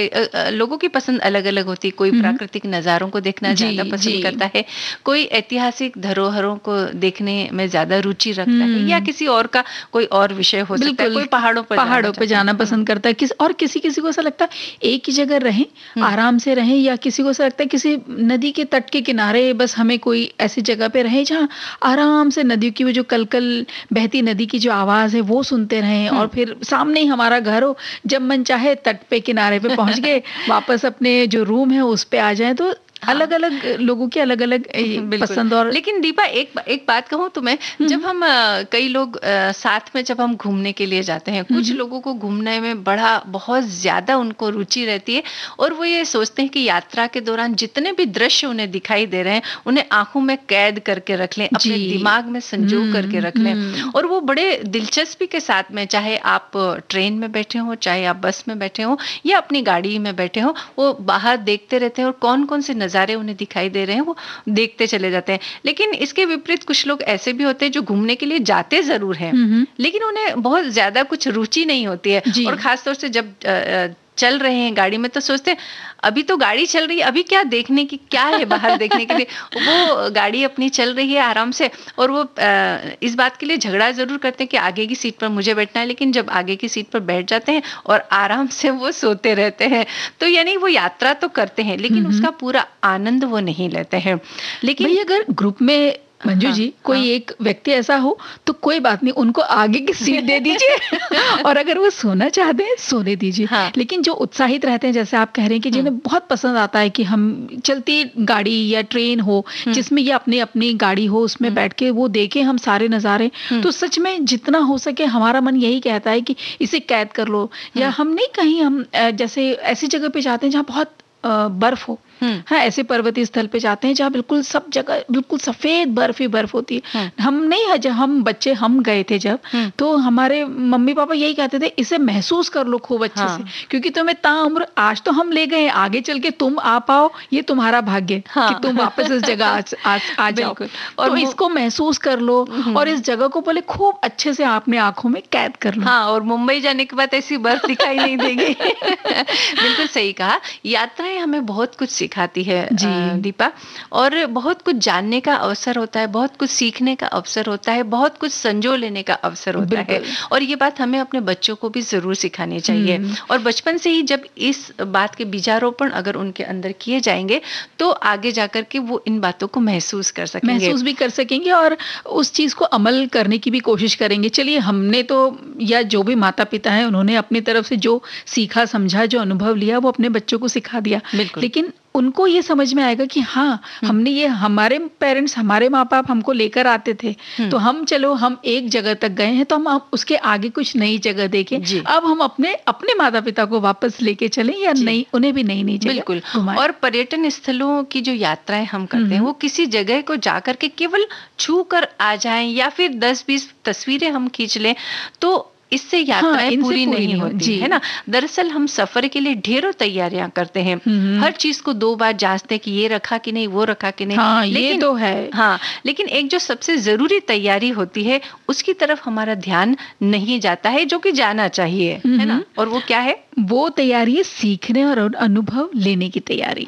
लोगों की पसंद अलग अलग होती है। कोई प्राकृतिक नज़ारों को देखना ज्यादा पसंद करता है, कोई ऐतिहासिक धरोहरों को देखने में ज्यादा रुचि रखता है, या किसी और का कोई और विषय हो सकता है। कोई पहाड़ों पर जाना पसंद करता है और किसी को ऐसा लगता है एक ही जगह रहें, आराम से रहें, या किसी को ऐसा लगता है किसी नदी के तट के किनारे बस हमें कोई ऐसी जगह पे रहे जहाँ आराम से नदी की वो जो कलकल बहती नदी की जो आवाज है वो सुनते रहें, और फिर सामने ही हमारा घर हो, जब मन चाहे तट पे किनारे पे पहुंच गए, वापस अपने जो रूम है उस पे आ जाएं। तो अलग अलग लोगों की अलग अलग पसंद। और लेकिन दीपा एक बात कहूँ तुम्हें, जब हम कई लोग साथ में जब हम घूमने के लिए जाते हैं, कुछ लोगों को घूमने में बहुत ज्यादा उनको रुचि रहती है और वो ये सोचते हैं कि यात्रा के दौरान जितने भी दृश्य उन्हें दिखाई दे रहे हैं उन्हें आंखों में कैद करके रख लें, अपने दिमाग में संजो करके रख लें। और वो बड़े दिलचस्पी के साथ में, चाहे आप ट्रेन में बैठे हो, चाहे आप बस में बैठे हो या अपनी गाड़ी में बैठे हो, वो बाहर देखते रहते हैं और कौन कौन से नजारे उन्हें दिखाई दे रहे हैं वो देखते चले जाते हैं। लेकिन इसके विपरीत कुछ लोग ऐसे भी होते हैं जो घूमने के लिए जाते जरूर हैं, लेकिन उन्हें बहुत ज्यादा कुछ रुचि नहीं होती है। और खासतौर से जब चल रहे हैं गाड़ी में तो सोचते हैं अभी तो गाड़ी चल रही है, अभी क्या देखने की, क्या है बाहर देखने के लिए। वो गाड़ी अपनी चल रही है आराम से और वो इस बात के लिए झगड़ा जरूर करते हैं कि आगे की सीट पर मुझे बैठना है, लेकिन जब आगे की सीट पर बैठ जाते हैं और आराम से वो सोते रहते हैं। तो यानी वो यात्रा तो करते हैं लेकिन उसका पूरा आनंद वो नहीं लेते हैं। लेकिन अगर ग्रुप में मंजू जी, कोई एक व्यक्ति ऐसा हो तो कोई बात नहीं, उनको आगे की सीट दे दीजिए और अगर वो सोना चाहते हैं सोने दीजिए। लेकिन जो उत्साहित रहते हैं, जैसे आप कह रहे हैं कि जिन्हें बहुत पसंद आता है कि हम चलती गाड़ी या ट्रेन हो जिसमें ये अपनी अपनी गाड़ी हो, उसमें बैठ के वो देखें हम सारे नज़ारे, तो सच में जितना हो सके हमारा मन यही कहता है कि इसे कैद कर लो। या हम नहीं, कहीं हम जैसे ऐसी जगह पे जाते हैं जहाँ बहुत बर्फ हो, हाँ, ऐसे पर्वतीय स्थल पे जाते हैं जहाँ बिल्कुल सब जगह बिल्कुल सफेद बर्फ ही बर्फ होती है। हम नहीं है, जब हम बच्चे हम गए थे जब, तो हमारे मम्मी पापा यही कहते थे इसे महसूस कर लो खूब अच्छे से, क्योंकि तुम्हें ताउम्र आज तो हम ले गए, आगे चल के तुम आ पाओ ये तुम्हारा भाग्य कि तुम वापस इस जगह आ जाओ, और तो इसको महसूस कर लो और इस जगह को बोले खूब अच्छे से अपने आंखों में कैद कर लो। हाँ, और मुंबई जाने के बाद ऐसी बर्फ दिखाई नहीं देगी। बिल्कुल सही कहा। यात्राएं हमें बहुत कुछ सिखाती है दीपा, और बहुत कुछ जानने का अवसर होता है, बहुत कुछ सीखने का अवसर होता है, बहुत कुछ संजो लेने का अवसर होता है, और ये बात हमें अपने बच्चों को भी जरूर सिखानी चाहिए। और बचपन से ही जब इस बात के बीजारोपण अगर उनके अंदर किए जाएंगे तो आगे जाकर के वो इन बातों को महसूस कर सकेंगे, महसूस भी कर सकेंगे और उस चीज को अमल करने की भी कोशिश करेंगे। चलिए, हमने तो, या जो भी माता पिता हैं उन्होंने अपनी तरफ से जो सीखा समझा, जो अनुभव लिया, वो अपने बच्चों को सिखा दिया, लेकिन उनको ये समझ में आएगा कि हाँ, हमने ये, हमारे पेरेंट्स, हमारे माँ बाप हमको लेकर आते थे, तो हम चलो हम एक जगह तक गए हैं तो हम उसके आगे कुछ नई जगह देखें, अब हम अपने माता पिता को वापस लेके चलें या नई, उन्हें भी नई जगह। बिल्कुल। और पर्यटन स्थलों की जो यात्राएं हम करते हैं वो किसी जगह को जाकर के केवल छू कर आ जाएं या फिर 10-20 तस्वीरें हम खींच लें तो इससे यात्राएं पूरी नहीं होती है ना। दरअसल हम सफर के लिए ढेरों तैयारियां करते हैं, हर चीज को 2 बार जांचते हैं कि ये रखा कि नहीं, वो रखा कि नहीं। हाँ, लेकिन ये तो है। हाँ, लेकिन एक जो सबसे जरूरी तैयारी होती है उसकी तरफ हमारा ध्यान नहीं जाता है, जो कि जाना चाहिए, है ना। और वो क्या है? वो तैयारी है सीखने और अनुभव लेने की तैयारी।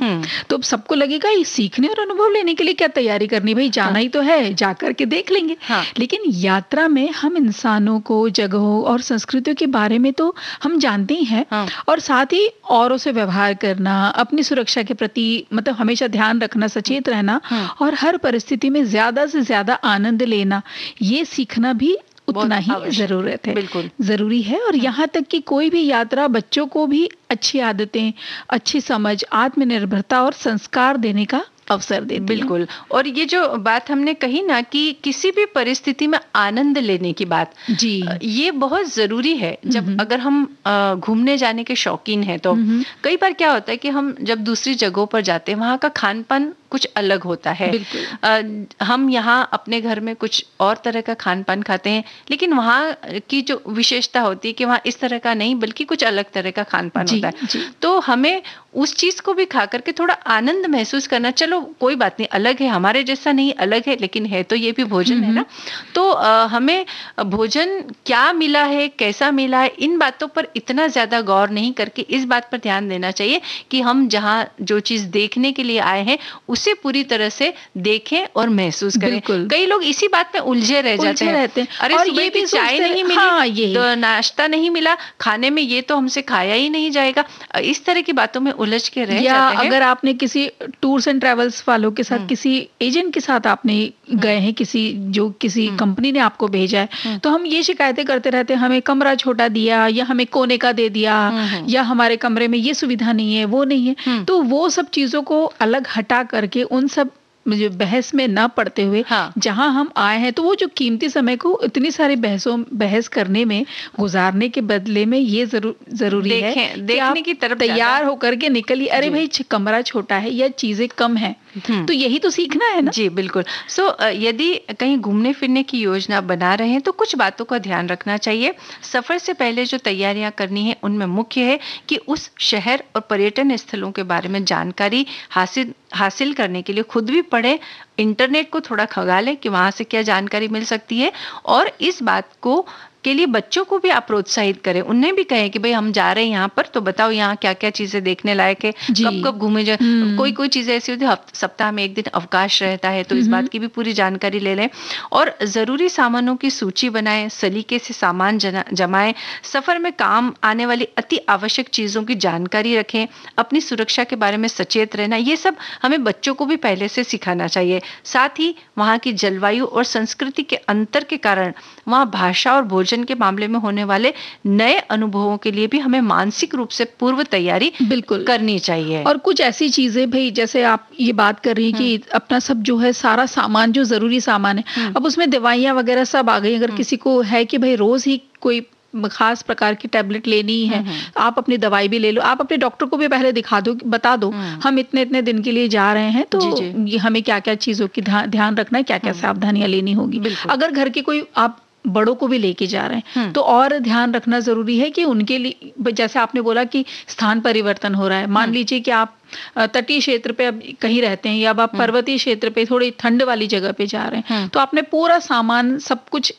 तो अब सबको लगेगा ये सीखने और अनुभव लेने के लिए क्या तैयारी करनी, भाई जाना ही तो है, जाकर के देख लेंगे। लेकिन यात्रा में हम इंसानों को, जगहों और संस्कृतियों के बारे में तो हम जानते ही हैं, और साथ ही औरों से व्यवहार करना, अपनी सुरक्षा के प्रति मतलब हमेशा ध्यान रखना, सचेत रहना, और हर परिस्थिति में ज्यादा से ज्यादा आनंद लेना, ये सीखना भी उतना ही जरूरत है, बिल्कुल जरूरी है। और यहाँ तक कि कोई भी यात्रा बच्चों को भी अच्छी आदतें, अच्छी समझ, आत्मनिर्भरता और संस्कार देने का अवसर देती है। बिल्कुल। और ये जो बात हमने कही ना कि किसी भी परिस्थिति में आनंद लेने की बात, जी, ये बहुत जरूरी है। जब अगर हम घूमने जाने के शौकीन हैं तो कई बार क्या होता है कि हम जब दूसरी जगहों पर जाते हैं वहाँ का खान पान कुछ अलग होता है। हम यहाँ अपने घर में कुछ और तरह का खान पान खाते हैं, लेकिन वहाँ की जो विशेषता होती है कि वहाँ इस तरह का नहीं बल्कि कुछ अलग तरह का खान पान होता है। तो हमें उस चीज को भी खा करके थोड़ा आनंद महसूस करना, चलो कोई बात नहीं, अलग है, हमारे जैसा नहीं, अलग है, लेकिन है तो ये भी भोजन है ना। तो हमें भोजन क्या मिला है, कैसा मिला है, इन बातों पर इतना ज्यादा गौर नहीं करके इस बात पर ध्यान देना चाहिए कि हम जहाँ जो चीज देखने के लिए आए हैं उसे पूरी तरह से देखें और महसूस करें। कई लोग इसी बात में उलझे रह जाते हैं। अरे और ये भी चाय नहीं मिली, तो नाश्ता नहीं मिला खाने में, ये तो हमसे खाया ही नहीं जाएगा, इस तरह की बातों में उलझ के रह जाते हैं। अगर आपने किसी टूर्स एंड ट्रेवल्स वालों के साथ, किसी एजेंट के साथ आपने गए हैं, किसी कंपनी ने आपको भेजा है, तो हम ये शिकायतें करते रहते हैं, हमें कमरा छोटा दिया, या हमें कोने का दे दिया, या हमारे कमरे में ये सुविधा नहीं है, वो नहीं है। तो वो सब चीजों को अलग हटा करके उन सब बहस में ना पड़ते हुए, जहां हम आए हैं, तो वो जो कीमती समय को इतनी सारी बहस करने में गुजारने के बदले में ये जरूरी है देखने की तरफ तैयार होकर के निकलिए। अरे भाई कमरा छोटा है या चीजें कम है, तो यही तो सीखना है ना। जी बिल्कुल। यदि कहीं घूमने फिरने की योजना बना रहे हैं तो कुछ बातों का ध्यान रखना चाहिए। सफर से पहले जो तैयारियां करनी है उनमें मुख्य है कि उस शहर और पर्यटन स्थलों के बारे में जानकारी हासिल करने के लिए खुद भी पढ़े, इंटरनेट को थोड़ा खंगालें कि वहां से क्या जानकारी मिल सकती है, और इस बात को के लिए बच्चों को भी आप प्रोत्साहित करें, उन्हें भी कहें कि भाई हम जा रहे हैं यहाँ पर, तो बताओ यहाँ क्या क्या चीजें देखने लायक है, कब कब घूमे जाए। कोई कोई चीजें ऐसी होती है सप्ताह में एक दिन अवकाश रहता है, तो इस बात की भी पूरी जानकारी ले लें। और जरूरी सामानों की सूची बनाएं, सलीके से सामान जमाएं, सफर में काम आने वाली अति आवश्यक चीजों की जानकारी रखें, अपनी सुरक्षा के बारे में सचेत रहना, ये सब हमें बच्चों को भी पहले से सिखाना चाहिए। साथ ही वहाँ की जलवायु और संस्कृति के अंतर के कारण वहाँ भाषा और भोजन के मामले में होने वाले नए अनुभवों के लिए भी हमें मानसिक रूप से पूर्व तैयारी बिल्कुल करनी चाहिए। और कुछ ऐसी चीजें भाई, जैसे आप ये बात कर रही हैं कि अपना सब जो है सारा सामान, जो जरूरी सामान है, अब उसमें दवाइयाँ वगैरह सब आ गई। अगर किसी को है कि भाई रोज ही कोई खास प्रकार की टैबलेट लेनी है, आप अपनी दवाई भी ले लो, आप अपने डॉक्टर को भी पहले दिखा दो, बता दो हम इतने इतने दिन के लिए जा रहे हैं, तो ये हमें क्या क्या चीजों की ध्यान रखना है, क्या क्या सावधानियां लेनी होगी। अगर घर के कोई आप बड़ों को भी लेके जा रहे हैं तो और ध्यान रखना जरूरी है कि उनके लिए, जैसे आपने बोला कि स्थान परिवर्तन हो रहा है, मान लीजिए कि आप तटीय क्षेत्र पे अब कहीं रहते हैं या अब आप पर्वतीय क्षेत्र पे थोड़ी ठंड वाली जगह पे जा रहे हैं, तो आपने पूरा सामान सब कुछ,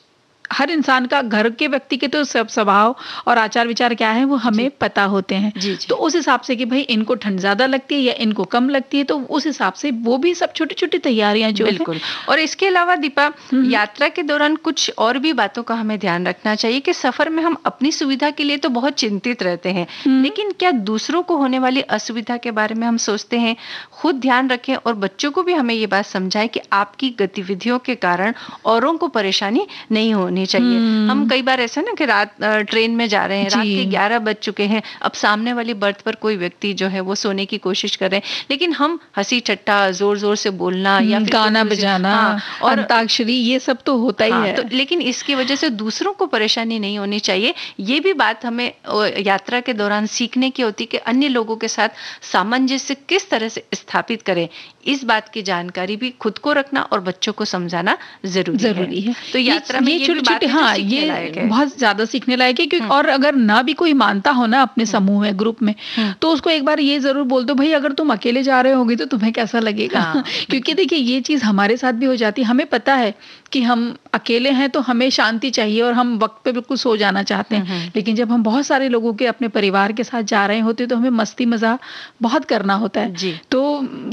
हर इंसान का, घर के व्यक्ति के तो सब स्वभाव और आचार विचार क्या है वो हमें पता होते हैं। तो उस हिसाब से कि भाई इनको ठंड ज्यादा लगती है या इनको कम लगती है, तो उस हिसाब से वो भी सब छोटी छोटी तैयारियां जो बिल्कुल है। और इसके अलावा दीपा, यात्रा के दौरान कुछ और भी बातों का हमें ध्यान रखना चाहिए कि सफर में हम अपनी सुविधा के लिए तो बहुत चिंतित रहते हैं, लेकिन क्या दूसरों को होने वाली असुविधा के बारे में हम सोचते हैं? खुद ध्यान रखें और बच्चों को भी हमें ये बात समझाएं कि आपकी गतिविधियों के कारण औरों को परेशानी नहीं होनी चाहिए। हम कई बार ऐसा ना कि रात ट्रेन में जा रहे हैं, रात के 11 बज चुके हैं, अब सामने वाली बर्थ पर कोई व्यक्ति जो है वो सोने की कोशिश कर रहे हैं, लेकिन हम हंसी ठट्टा, जोर जोर से बोलना या फिर गाना बजाना और अंताक्षरी, ये सब तो होता ही है। तो लेकिन इसकी वजह से दूसरों को परेशानी नहीं होनी चाहिए। ये भी बात हमें यात्रा के दौरान सीखने की होती कि अन्य लोगों के साथ सामंजस्य किस तरह से स्थापित करें। इस बात की जानकारी भी खुद को रखना और बच्चों को समझाना जरूरी है। तो यात्रा में ये छोटी, हाँ, ये बहुत ज्यादा सीखने लायक है, क्योंकि और अगर ना भी कोई मानता हो ना अपने समूह में, ग्रुप में, तो उसको एक बार ये जरूर बोल दो, भाई अगर तुम अकेले जा रहे होगे तो तुम्हें कैसा लगेगा। क्योंकि देखिए ये चीज हमारे साथ भी हो जाती है। हमें पता है कि हम अकेले हैं तो हमें शांति चाहिए और हम वक्त पे बिल्कुल सो जाना चाहते हैं, लेकिन जब हम बहुत सारे लोगों के, अपने परिवार के साथ जा रहे होते तो हमें मस्ती मजा बहुत करना होता है। तो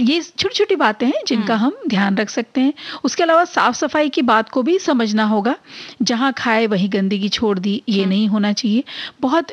ये छोटी छोटी बातें हैं जिनका हम ध्यान रख सकते हैं। उसके अलावा साफ सफाई की बात को भी समझना होगा। जहाँ खाए वही गंदगी छोड़ दी, ये नहीं होना चाहिए। बहुत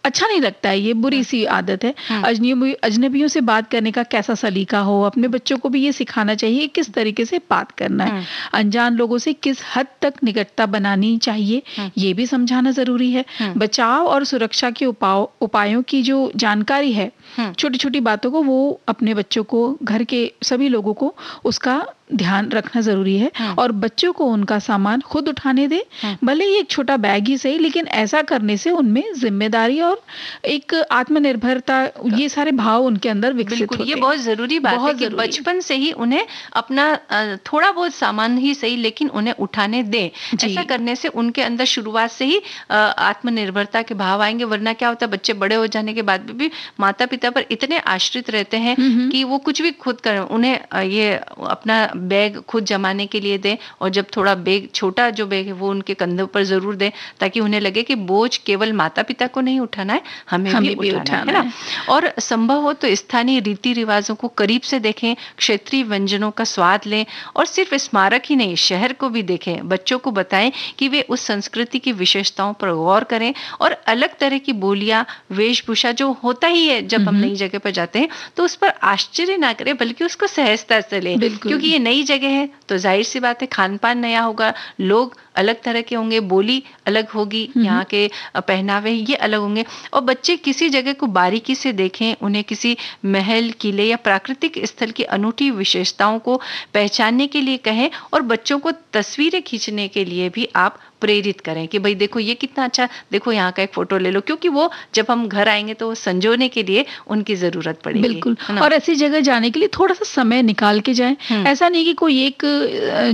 अच्छा नहीं लगता है, ये बुरी सी आदत है। अजनबियों से बात करने का कैसा सलीका हो, अपने बच्चों को भी ये सिखाना चाहिए किस तरीके से बात करना है, अनजान लोगों से किस हद तक निकटता बनानी चाहिए, ये भी समझाना जरूरी है। बचाव और सुरक्षा के उपायों की जो जानकारी है, छोटी छोटी बातों को वो अपने बच्चों को, घर के सभी लोगों को उसका ध्यान रखना जरूरी है। और बच्चों को उनका सामान खुद उठाने दे, भले ही एक छोटा बैग ही सही, लेकिन ऐसा करने से उनमें जिम्मेदारी और एक आत्मनिर्भरता, ये सारे भाव उनके अंदर विकसित होते हैं। ये बहुत जरूरी बात है कि बचपन से ही उन्हें अपना थोड़ा बहुत सामान ही सही, लेकिन उन्हें उठाने दें। ऐसा करने से उनके अंदर शुरुआत से ही आत्मनिर्भरता के भाव आएंगे। वरना क्या होता है, बच्चे बड़े हो जाने के बाद भी माता पिता पर इतने आश्रित रहते हैं कि वो कुछ भी खुद कर, उन्हें ये अपना बैग खुद जमाने के लिए दें, और जब थोड़ा बैग, छोटा जो बैग है वो उनके कंधों पर जरूर दें, ताकि उन्हें लगे कि बोझ केवल माता पिता को नहीं उठाना है, हमें भी उठाना है ना। और संभव हो तो स्थानीय रीति रिवाजों को करीब से देखें, क्षेत्रीय व्यंजनों का स्वाद लें, और सिर्फ स्मारक ही नहीं, शहर को भी देखें। बच्चों को बताएं कि वे उस संस्कृति की विशेषताओं पर गौर करें, और अलग तरह की बोलियां, वेशभूषा जो होता ही है जब हम नई जगह पर जाते हैं, तो उस पर आश्चर्य ना करें, बल्कि उसको सहजता से लें। क्योंकि ये नई जगह है तो जाहिर सी बात है खान पान नया होगा, लोग अलग तरह के होंगे, बोली अलग होगी, यहाँ के पहनावे ये अलग होंगे। और बच्चे किसी जगह को बारीकी से देखें, उन्हें किसी महल, किले या प्राकृतिक स्थल की अनूठी विशेषताओं को पहचानने के लिए कहें, और बच्चों को तस्वीरें खींचने के लिए भी आप प्रेरित करें कि भाई देखो ये कितना अच्छा, देखो यहाँ का एक फोटो ले लो, क्योंकि वो जब हम घर आएंगे तो संजोने के लिए उनकी जरूरत पड़ेगी। बिल्कुल। और ऐसी जगह जाने के लिए थोड़ा सा समय निकाल के जाएं। ऐसा नहीं कि कोई एक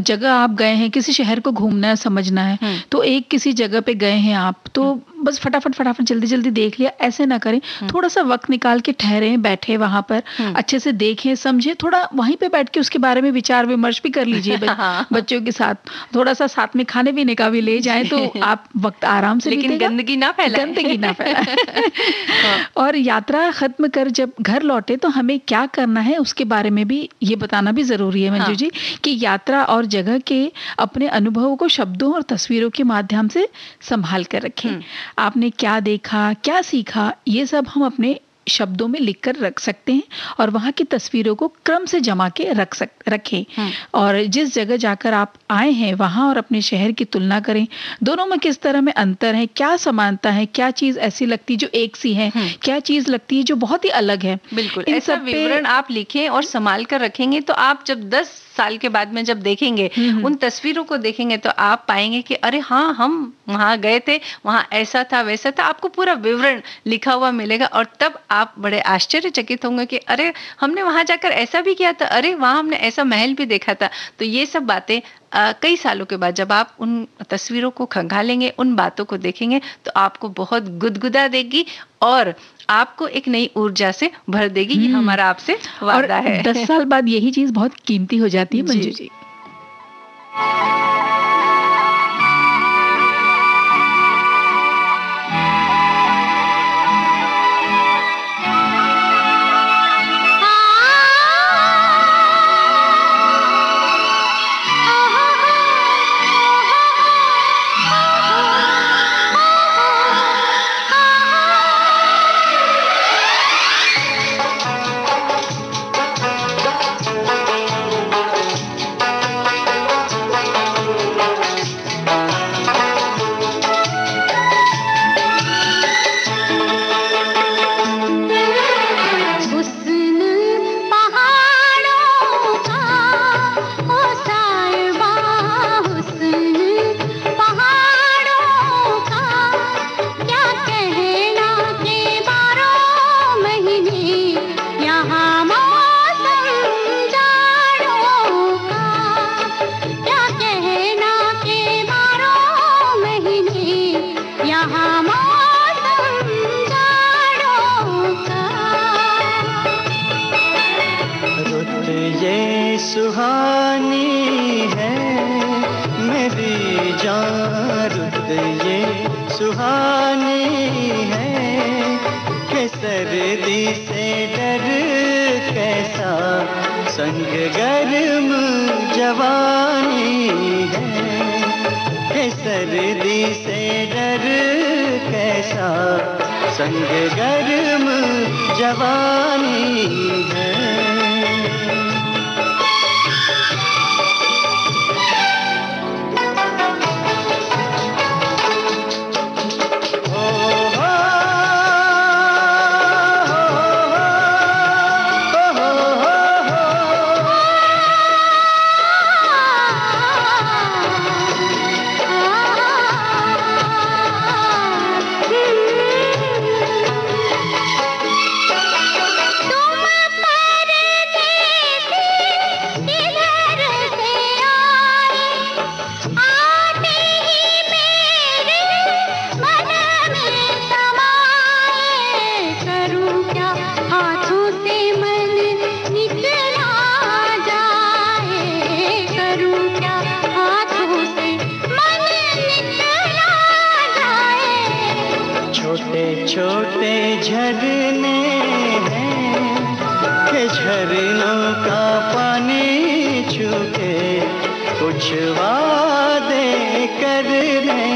जगह आप गए हैं, किसी शहर को घूमना है, समझना है, तो एक किसी जगह पे गए हैं आप, तो बस फटाफट फटाफट जल्दी जल्दी देख लिया, ऐसे ना करें। थोड़ा सा वक्त निकाल के ठहरें, बैठे वहां पर, अच्छे से देखें, समझे, थोड़ा वहीं पे बैठ के उसके बारे में विचार विमर्श भी कर लीजिए बच्चों के साथ। थोड़ा सा साथ में खाने पीने का भी ले जाएं तो आप वक्त आराम से लेकिन गंदगी ना फैलाएं। और यात्रा खत्म कर जब घर लौटे तो हमें क्या करना है उसके बारे में भी ये बताना भी जरूरी है मंजू जी, कि यात्रा और जगह के अपने अनुभवों को शब्दों और तस्वीरों के माध्यम से संभाल कर रखें। आपने क्या देखा, क्या सीखा, ये सब हम अपने शब्दों में लिखकर रख सकते हैं और वहां की तस्वीरों को क्रम से जमा के रखें। और जिस जगह जाकर आप आए हैं वहां और अपने शहर की तुलना करें, दोनों में किस तरह में अंतर है, क्या समानता है, क्या चीज ऐसी लगती जो एक सी है, क्या चीज लगती है जो बहुत ही अलग है। बिल्कुल, इन सब विवरण आप लिखें और संभाल कर रखेंगे तो आप जब 10 साल के बाद में जब देखेंगे, उन तस्वीरों को देखेंगे तो आप पाएंगे कि अरे हाँ, हम वहां गए थे, वहां ऐसा था वैसा था, आपको पूरा विवरण लिखा हुआ मिलेगा। और तब आप बड़े आश्चर्यचकित होंगे कि अरे हमने वहां जाकर ऐसा भी किया था, अरे वहां हमने ऐसा महल भी देखा था। तो ये सब बातें कई सालों के बाद जब आप उन तस्वीरों को खंगालेंगे, उन बातों को देखेंगे तो आपको बहुत गुदगुदा देगी और आपको एक नई ऊर्जा से भर देगी। ये हमारा आपसे वादा है। 10 साल बाद यही चीज बहुत कीमती हो जाती है मंजू जी। सुहानी है मेरी जान, रुत ये सुहानी है कि सर्दी से डर कैसा संग गर्म जवानी है, कि सर्दी से डर कैसा संग गर्म जवानी है। छोटे झरने हैं कि झरनों का पानी छूके कुछ वादे करने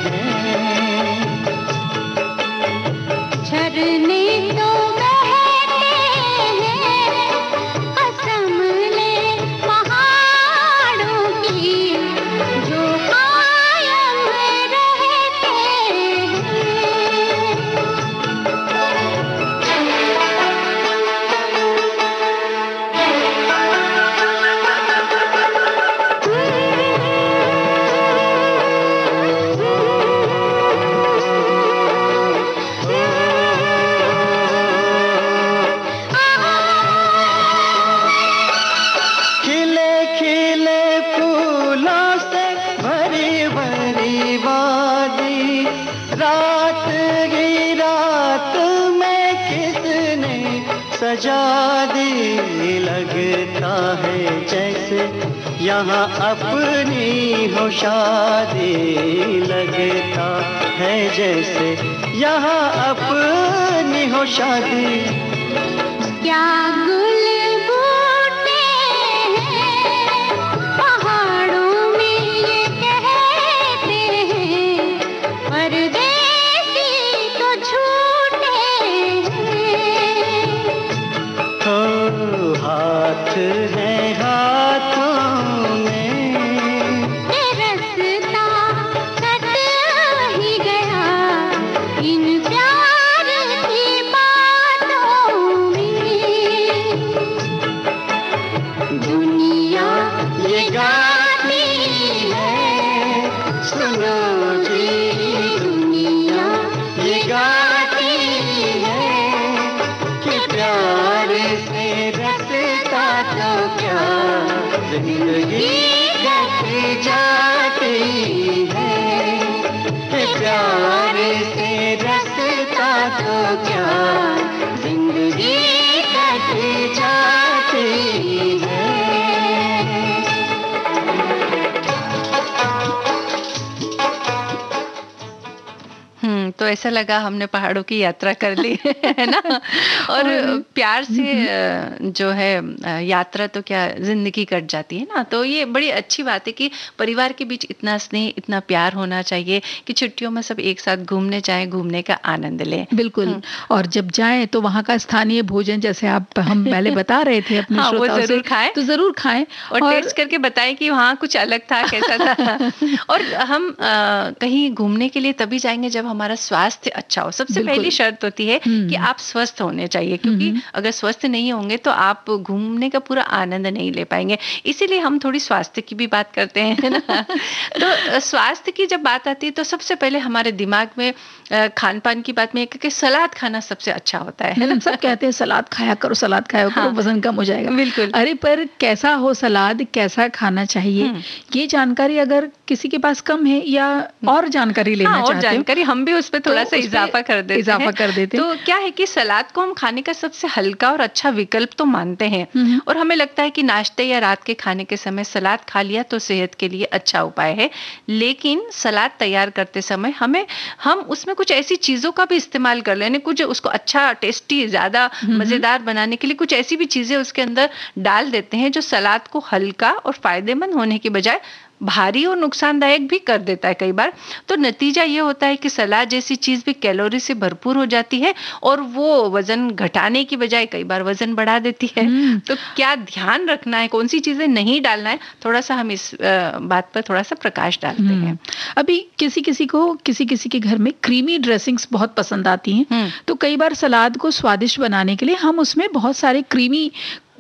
हैं। झरने तो बहते हैं, कसम ले पहाड़ों की जो कायम रहते हैं। सजादी लगता है जैसे यहाँ अपनी हो शादी, लगता है जैसे यहाँ अपनी हो शादी। क्या गुल बूटे हैं पहाड़ों में ये कहते हैं, परदेसी तो झूठे हैं। हो हाथ है हाथों में, ये रास्ता कट ही गया इन प्यार की बातों में। दुनिया ये गाती है, सुनो जी दुनिया ये गाती है, कि प्यार से रसता तो क्या जिंदगी कट जाती है, कि प्यार से रसता तो क्या जिंदगी कट जाती है। तो ऐसा लगा हमने पहाड़ों की यात्रा कर ली है ना। और प्यार से जो है यात्रा तो क्या जिंदगी कट जाती है ना। तो ये बड़ी अच्छी बात है कि परिवार के बीच इतना स्नेह, इतना प्यार होना चाहिए कि छुट्टियों में सब एक साथ घूमने जाएं, घूमने का आनंद लें। बिल्कुल। और जब जाएं तो वहाँ का स्थानीय भोजन, जैसे हम पहले बता रहे थे अपने हाँ, श्रोताओं वो जरूर खाएं, तो जरूर खाएं और टेस्ट करके बताएं कि वहाँ कुछ अलग था, कैसा था। और हम कहीं घूमने के लिए तभी जाएंगे जब हमारा स्वास्थ्य अच्छा हो। सबसे पहली शर्त होती है कि आप स्वस्थ होने चाहिए, क्योंकि अगर स्वस्थ नहीं होंगे तो आप घूमने का पूरा आनंद नहीं ले पाएंगे। इसीलिए हम थोड़ी स्वास्थ्य की भी बात करते हैं ना। तो स्वास्थ्य की जब बात आती है तो सबसे पहले हमारे दिमाग में खान पान की बात में एक कि सलाद खाना सबसे अच्छा होता है ना। सब कहते हैं सलाद खाया करो, सलाद खाया करो, हाँ, वजन कम हो जाएगा। बिल्कुल। अरे पर कैसा हो सलाद, कैसा खाना चाहिए, ये जानकारी अगर किसी के पास कम है या और जानकारी लेना हाँ, और चाहते हो, जानकारी हम भी उस पर थोड़ा सा इजाफा कर देते हैं। तो क्या है कि सलाद को हम खाने का सबसे हल्का और अच्छा विकल्प तो मानते हैं, और हमें लगता है कि नाश्ते या रात के खाने के समय सलाद खा लिया तो सेहत के लिए अच्छा उपाय है। लेकिन सलाद तैयार करते समय हम उसमें कुछ ऐसी चीजों का भी इस्तेमाल कर लें, कुछ उसको अच्छा, टेस्टी, ज्यादा मजेदार बनाने के लिए कुछ ऐसी भी चीजें उसके अंदर डाल देते हैं जो सलाद को हल्का और फायदेमंद होने के बजाय भारी और नुकसानदायक भी कर देता है कई बार। तो नतीजा ये होता है कि सलाद जैसी चीज भी कैलोरी से भरपूर हो जाती है और वो वजन घटाने की बजाय कई बार वजन बढ़ा देती है। तो क्या ध्यान रखना है, कौन सी चीजें नहीं डालना है, थोड़ा सा हम इस बात पर थोड़ा सा प्रकाश डालते हैं। अभी किसी किसी के घर में क्रीमी ड्रेसिंग्स बहुत पसंद आती हैं, तो कई बार सलाद को स्वादिष्ट बनाने के लिए हम उसमें बहुत सारे क्रीमी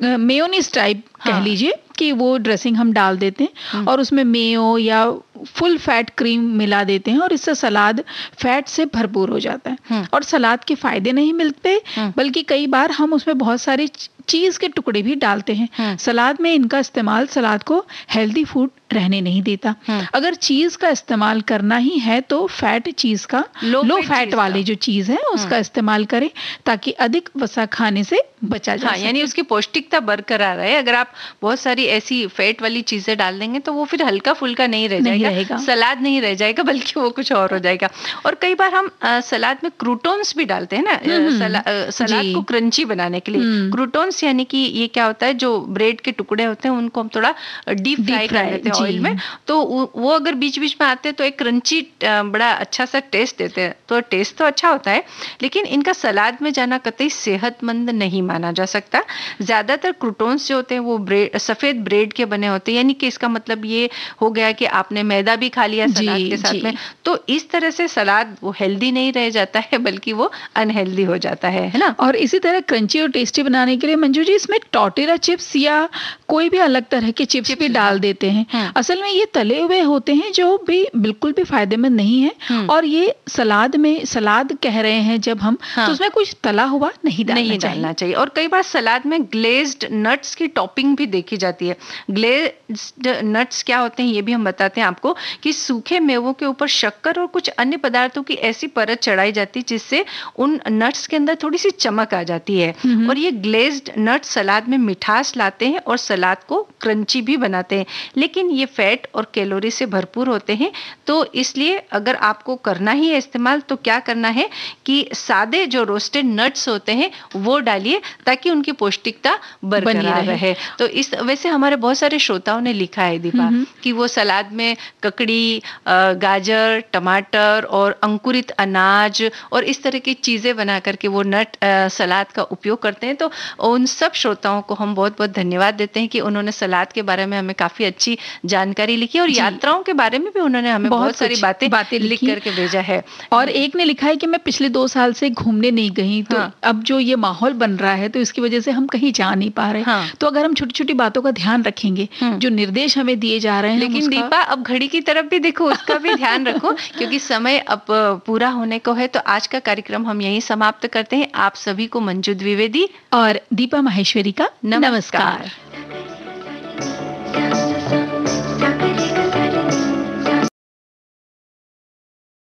मेयोनीज टाइप कह लीजिए कि वो ड्रेसिंग हम डाल देते हैं और उसमें मेयो या फुल फैट क्रीम मिला देते हैं और इससे सलाद फैट से भरपूर हो जाता है। और सलाद के फायदे नहीं मिलते, बल्कि कई बार हम उसमें बहुत सारी चीज के टुकड़े भी डालते हैं सलाद में। इनका इस्तेमाल सलाद को हेल्दी फूड रहने नहीं देता। अगर चीज का इस्तेमाल करना ही है तो फैट चीज का, लो फैट वाली जो चीज है उसका इस्तेमाल करें ताकि अधिक वसा खाने से बचा जा सके। यानी उसकी पौष्टिकता बरकरार रहे। अगर आप बहुत सारी ऐसी फैट वाली चीजें डाल देंगे तो वो फिर हल्का फुल्का नहीं रह जाएगा, सलाद नहीं रह जाएगा, बल्कि वो कुछ और हो जाएगा। और कई बार हम सलाद में क्रूटॉन्स भी डालते हैं ना, सलाद को क्रंची बनाने के लिए। क्रूटॉन्स यानी कि ये क्या होता है, जो ब्रेड के टुकड़े होते हैं उनको हम थोड़ा डीप फ्राई कर देते हैं ऑयल में, तो वो अगर बीच बीच में आते हैं तो एक क्रंची बड़ा अच्छा सा टेस्ट देते हैं। तो टेस्ट तो अच्छा होता है, लेकिन इनका सलाद में जाना कतई सेहतमंद नहीं माना जा सकता। ज्यादातर क्रूटॉन्स जो होते हैं वो सफेद ब्रेड के बने होते हैं, यानी कि इसका मतलब ये हो गया कि आपने मैदा भी खा लिया सलाद के साथ में। तो इस तरह से सलाद वो हेल्दी नहीं रह जाता है, बल्कि वो अनहेल्दी हो जाता है ना। और इसी तरह क्रंची और टेस्टी बनाने के लिए मंजू जी इसमें टॉर्टिला चिप्स या कोई भी अलग तरह के चिप्स भी डाल देते हैं। असल में ये तले हुए होते हैं जो भी बिल्कुल भी फायदेमंद नहीं है। और ये सलाद में, सलाद कह रहे हैं जब हम, तो उसमें कुछ तला हुआ नहीं डालना चाहिए। और कई बार सलाद में ग्लेज्ड नट्स की टॉपिंग भी देखी जाती है। ग्लेज्ड नट्स क्या होते हैं ये भी हम बताते हैं आपको। देखो कि सूखे मेवों के ऊपर शक्कर और कुछ अन्य पदार्थों की ऐसी परत चढ़ाई जाती है जिससे उन नट्स के अंदर थोड़ी सी चमक आ जाती है। और ये ग्लेज्ड नट सलाद में मिठास लाते हैं और सलाद को क्रंची भी बनाते हैं, लेकिन ये फैट और कैलोरी से भरपूर होते हैं। तो इसलिए अगर आपको करना ही है इस्तेमाल तो क्या करना है कि सादे जो रोस्टेड नट्स होते हैं वो डालिए ताकि उनकी पौष्टिकता बरकरार रहे। तो इस वैसे हमारे बहुत सारे श्रोताओं ने लिखा है दीपा कि वो सलाद में ककड़ी, गाजर, टमाटर और अंकुरित अनाज और इस तरह की चीजें बना करके वो नट सलाद का उपयोग करते हैं। तो उन सब श्रोताओं को हम बहुत बहुत धन्यवाद देते हैं कि उन्होंने सलाद के बारे में हमें काफी अच्छी जानकारी लिखी और यात्राओं के बारे में भी उन्होंने हमें बहुत सारी बातें लिख करके भेजा है। और एक ने लिखा है कि मैं पिछले 2 साल से घूमने नहीं गई, तो अब जो ये माहौल बन रहा है तो इसकी वजह से हम कहीं जा नहीं पा रहे। तो अगर हम छोटी छोटी बातों का ध्यान रखेंगे, जो निर्देश हमें दिए जा रहे हैं, लेकिन दीपा अब घड़ी की तरफ भी देखो, उसका भी ध्यान रखो क्योंकि समय अब पूरा होने को है। तो आज का कार्यक्रम हम यहीं समाप्त करते हैं। आप सभी को मंजू द्विवेदी और दीपा माहेश्वरी का नमस्कार।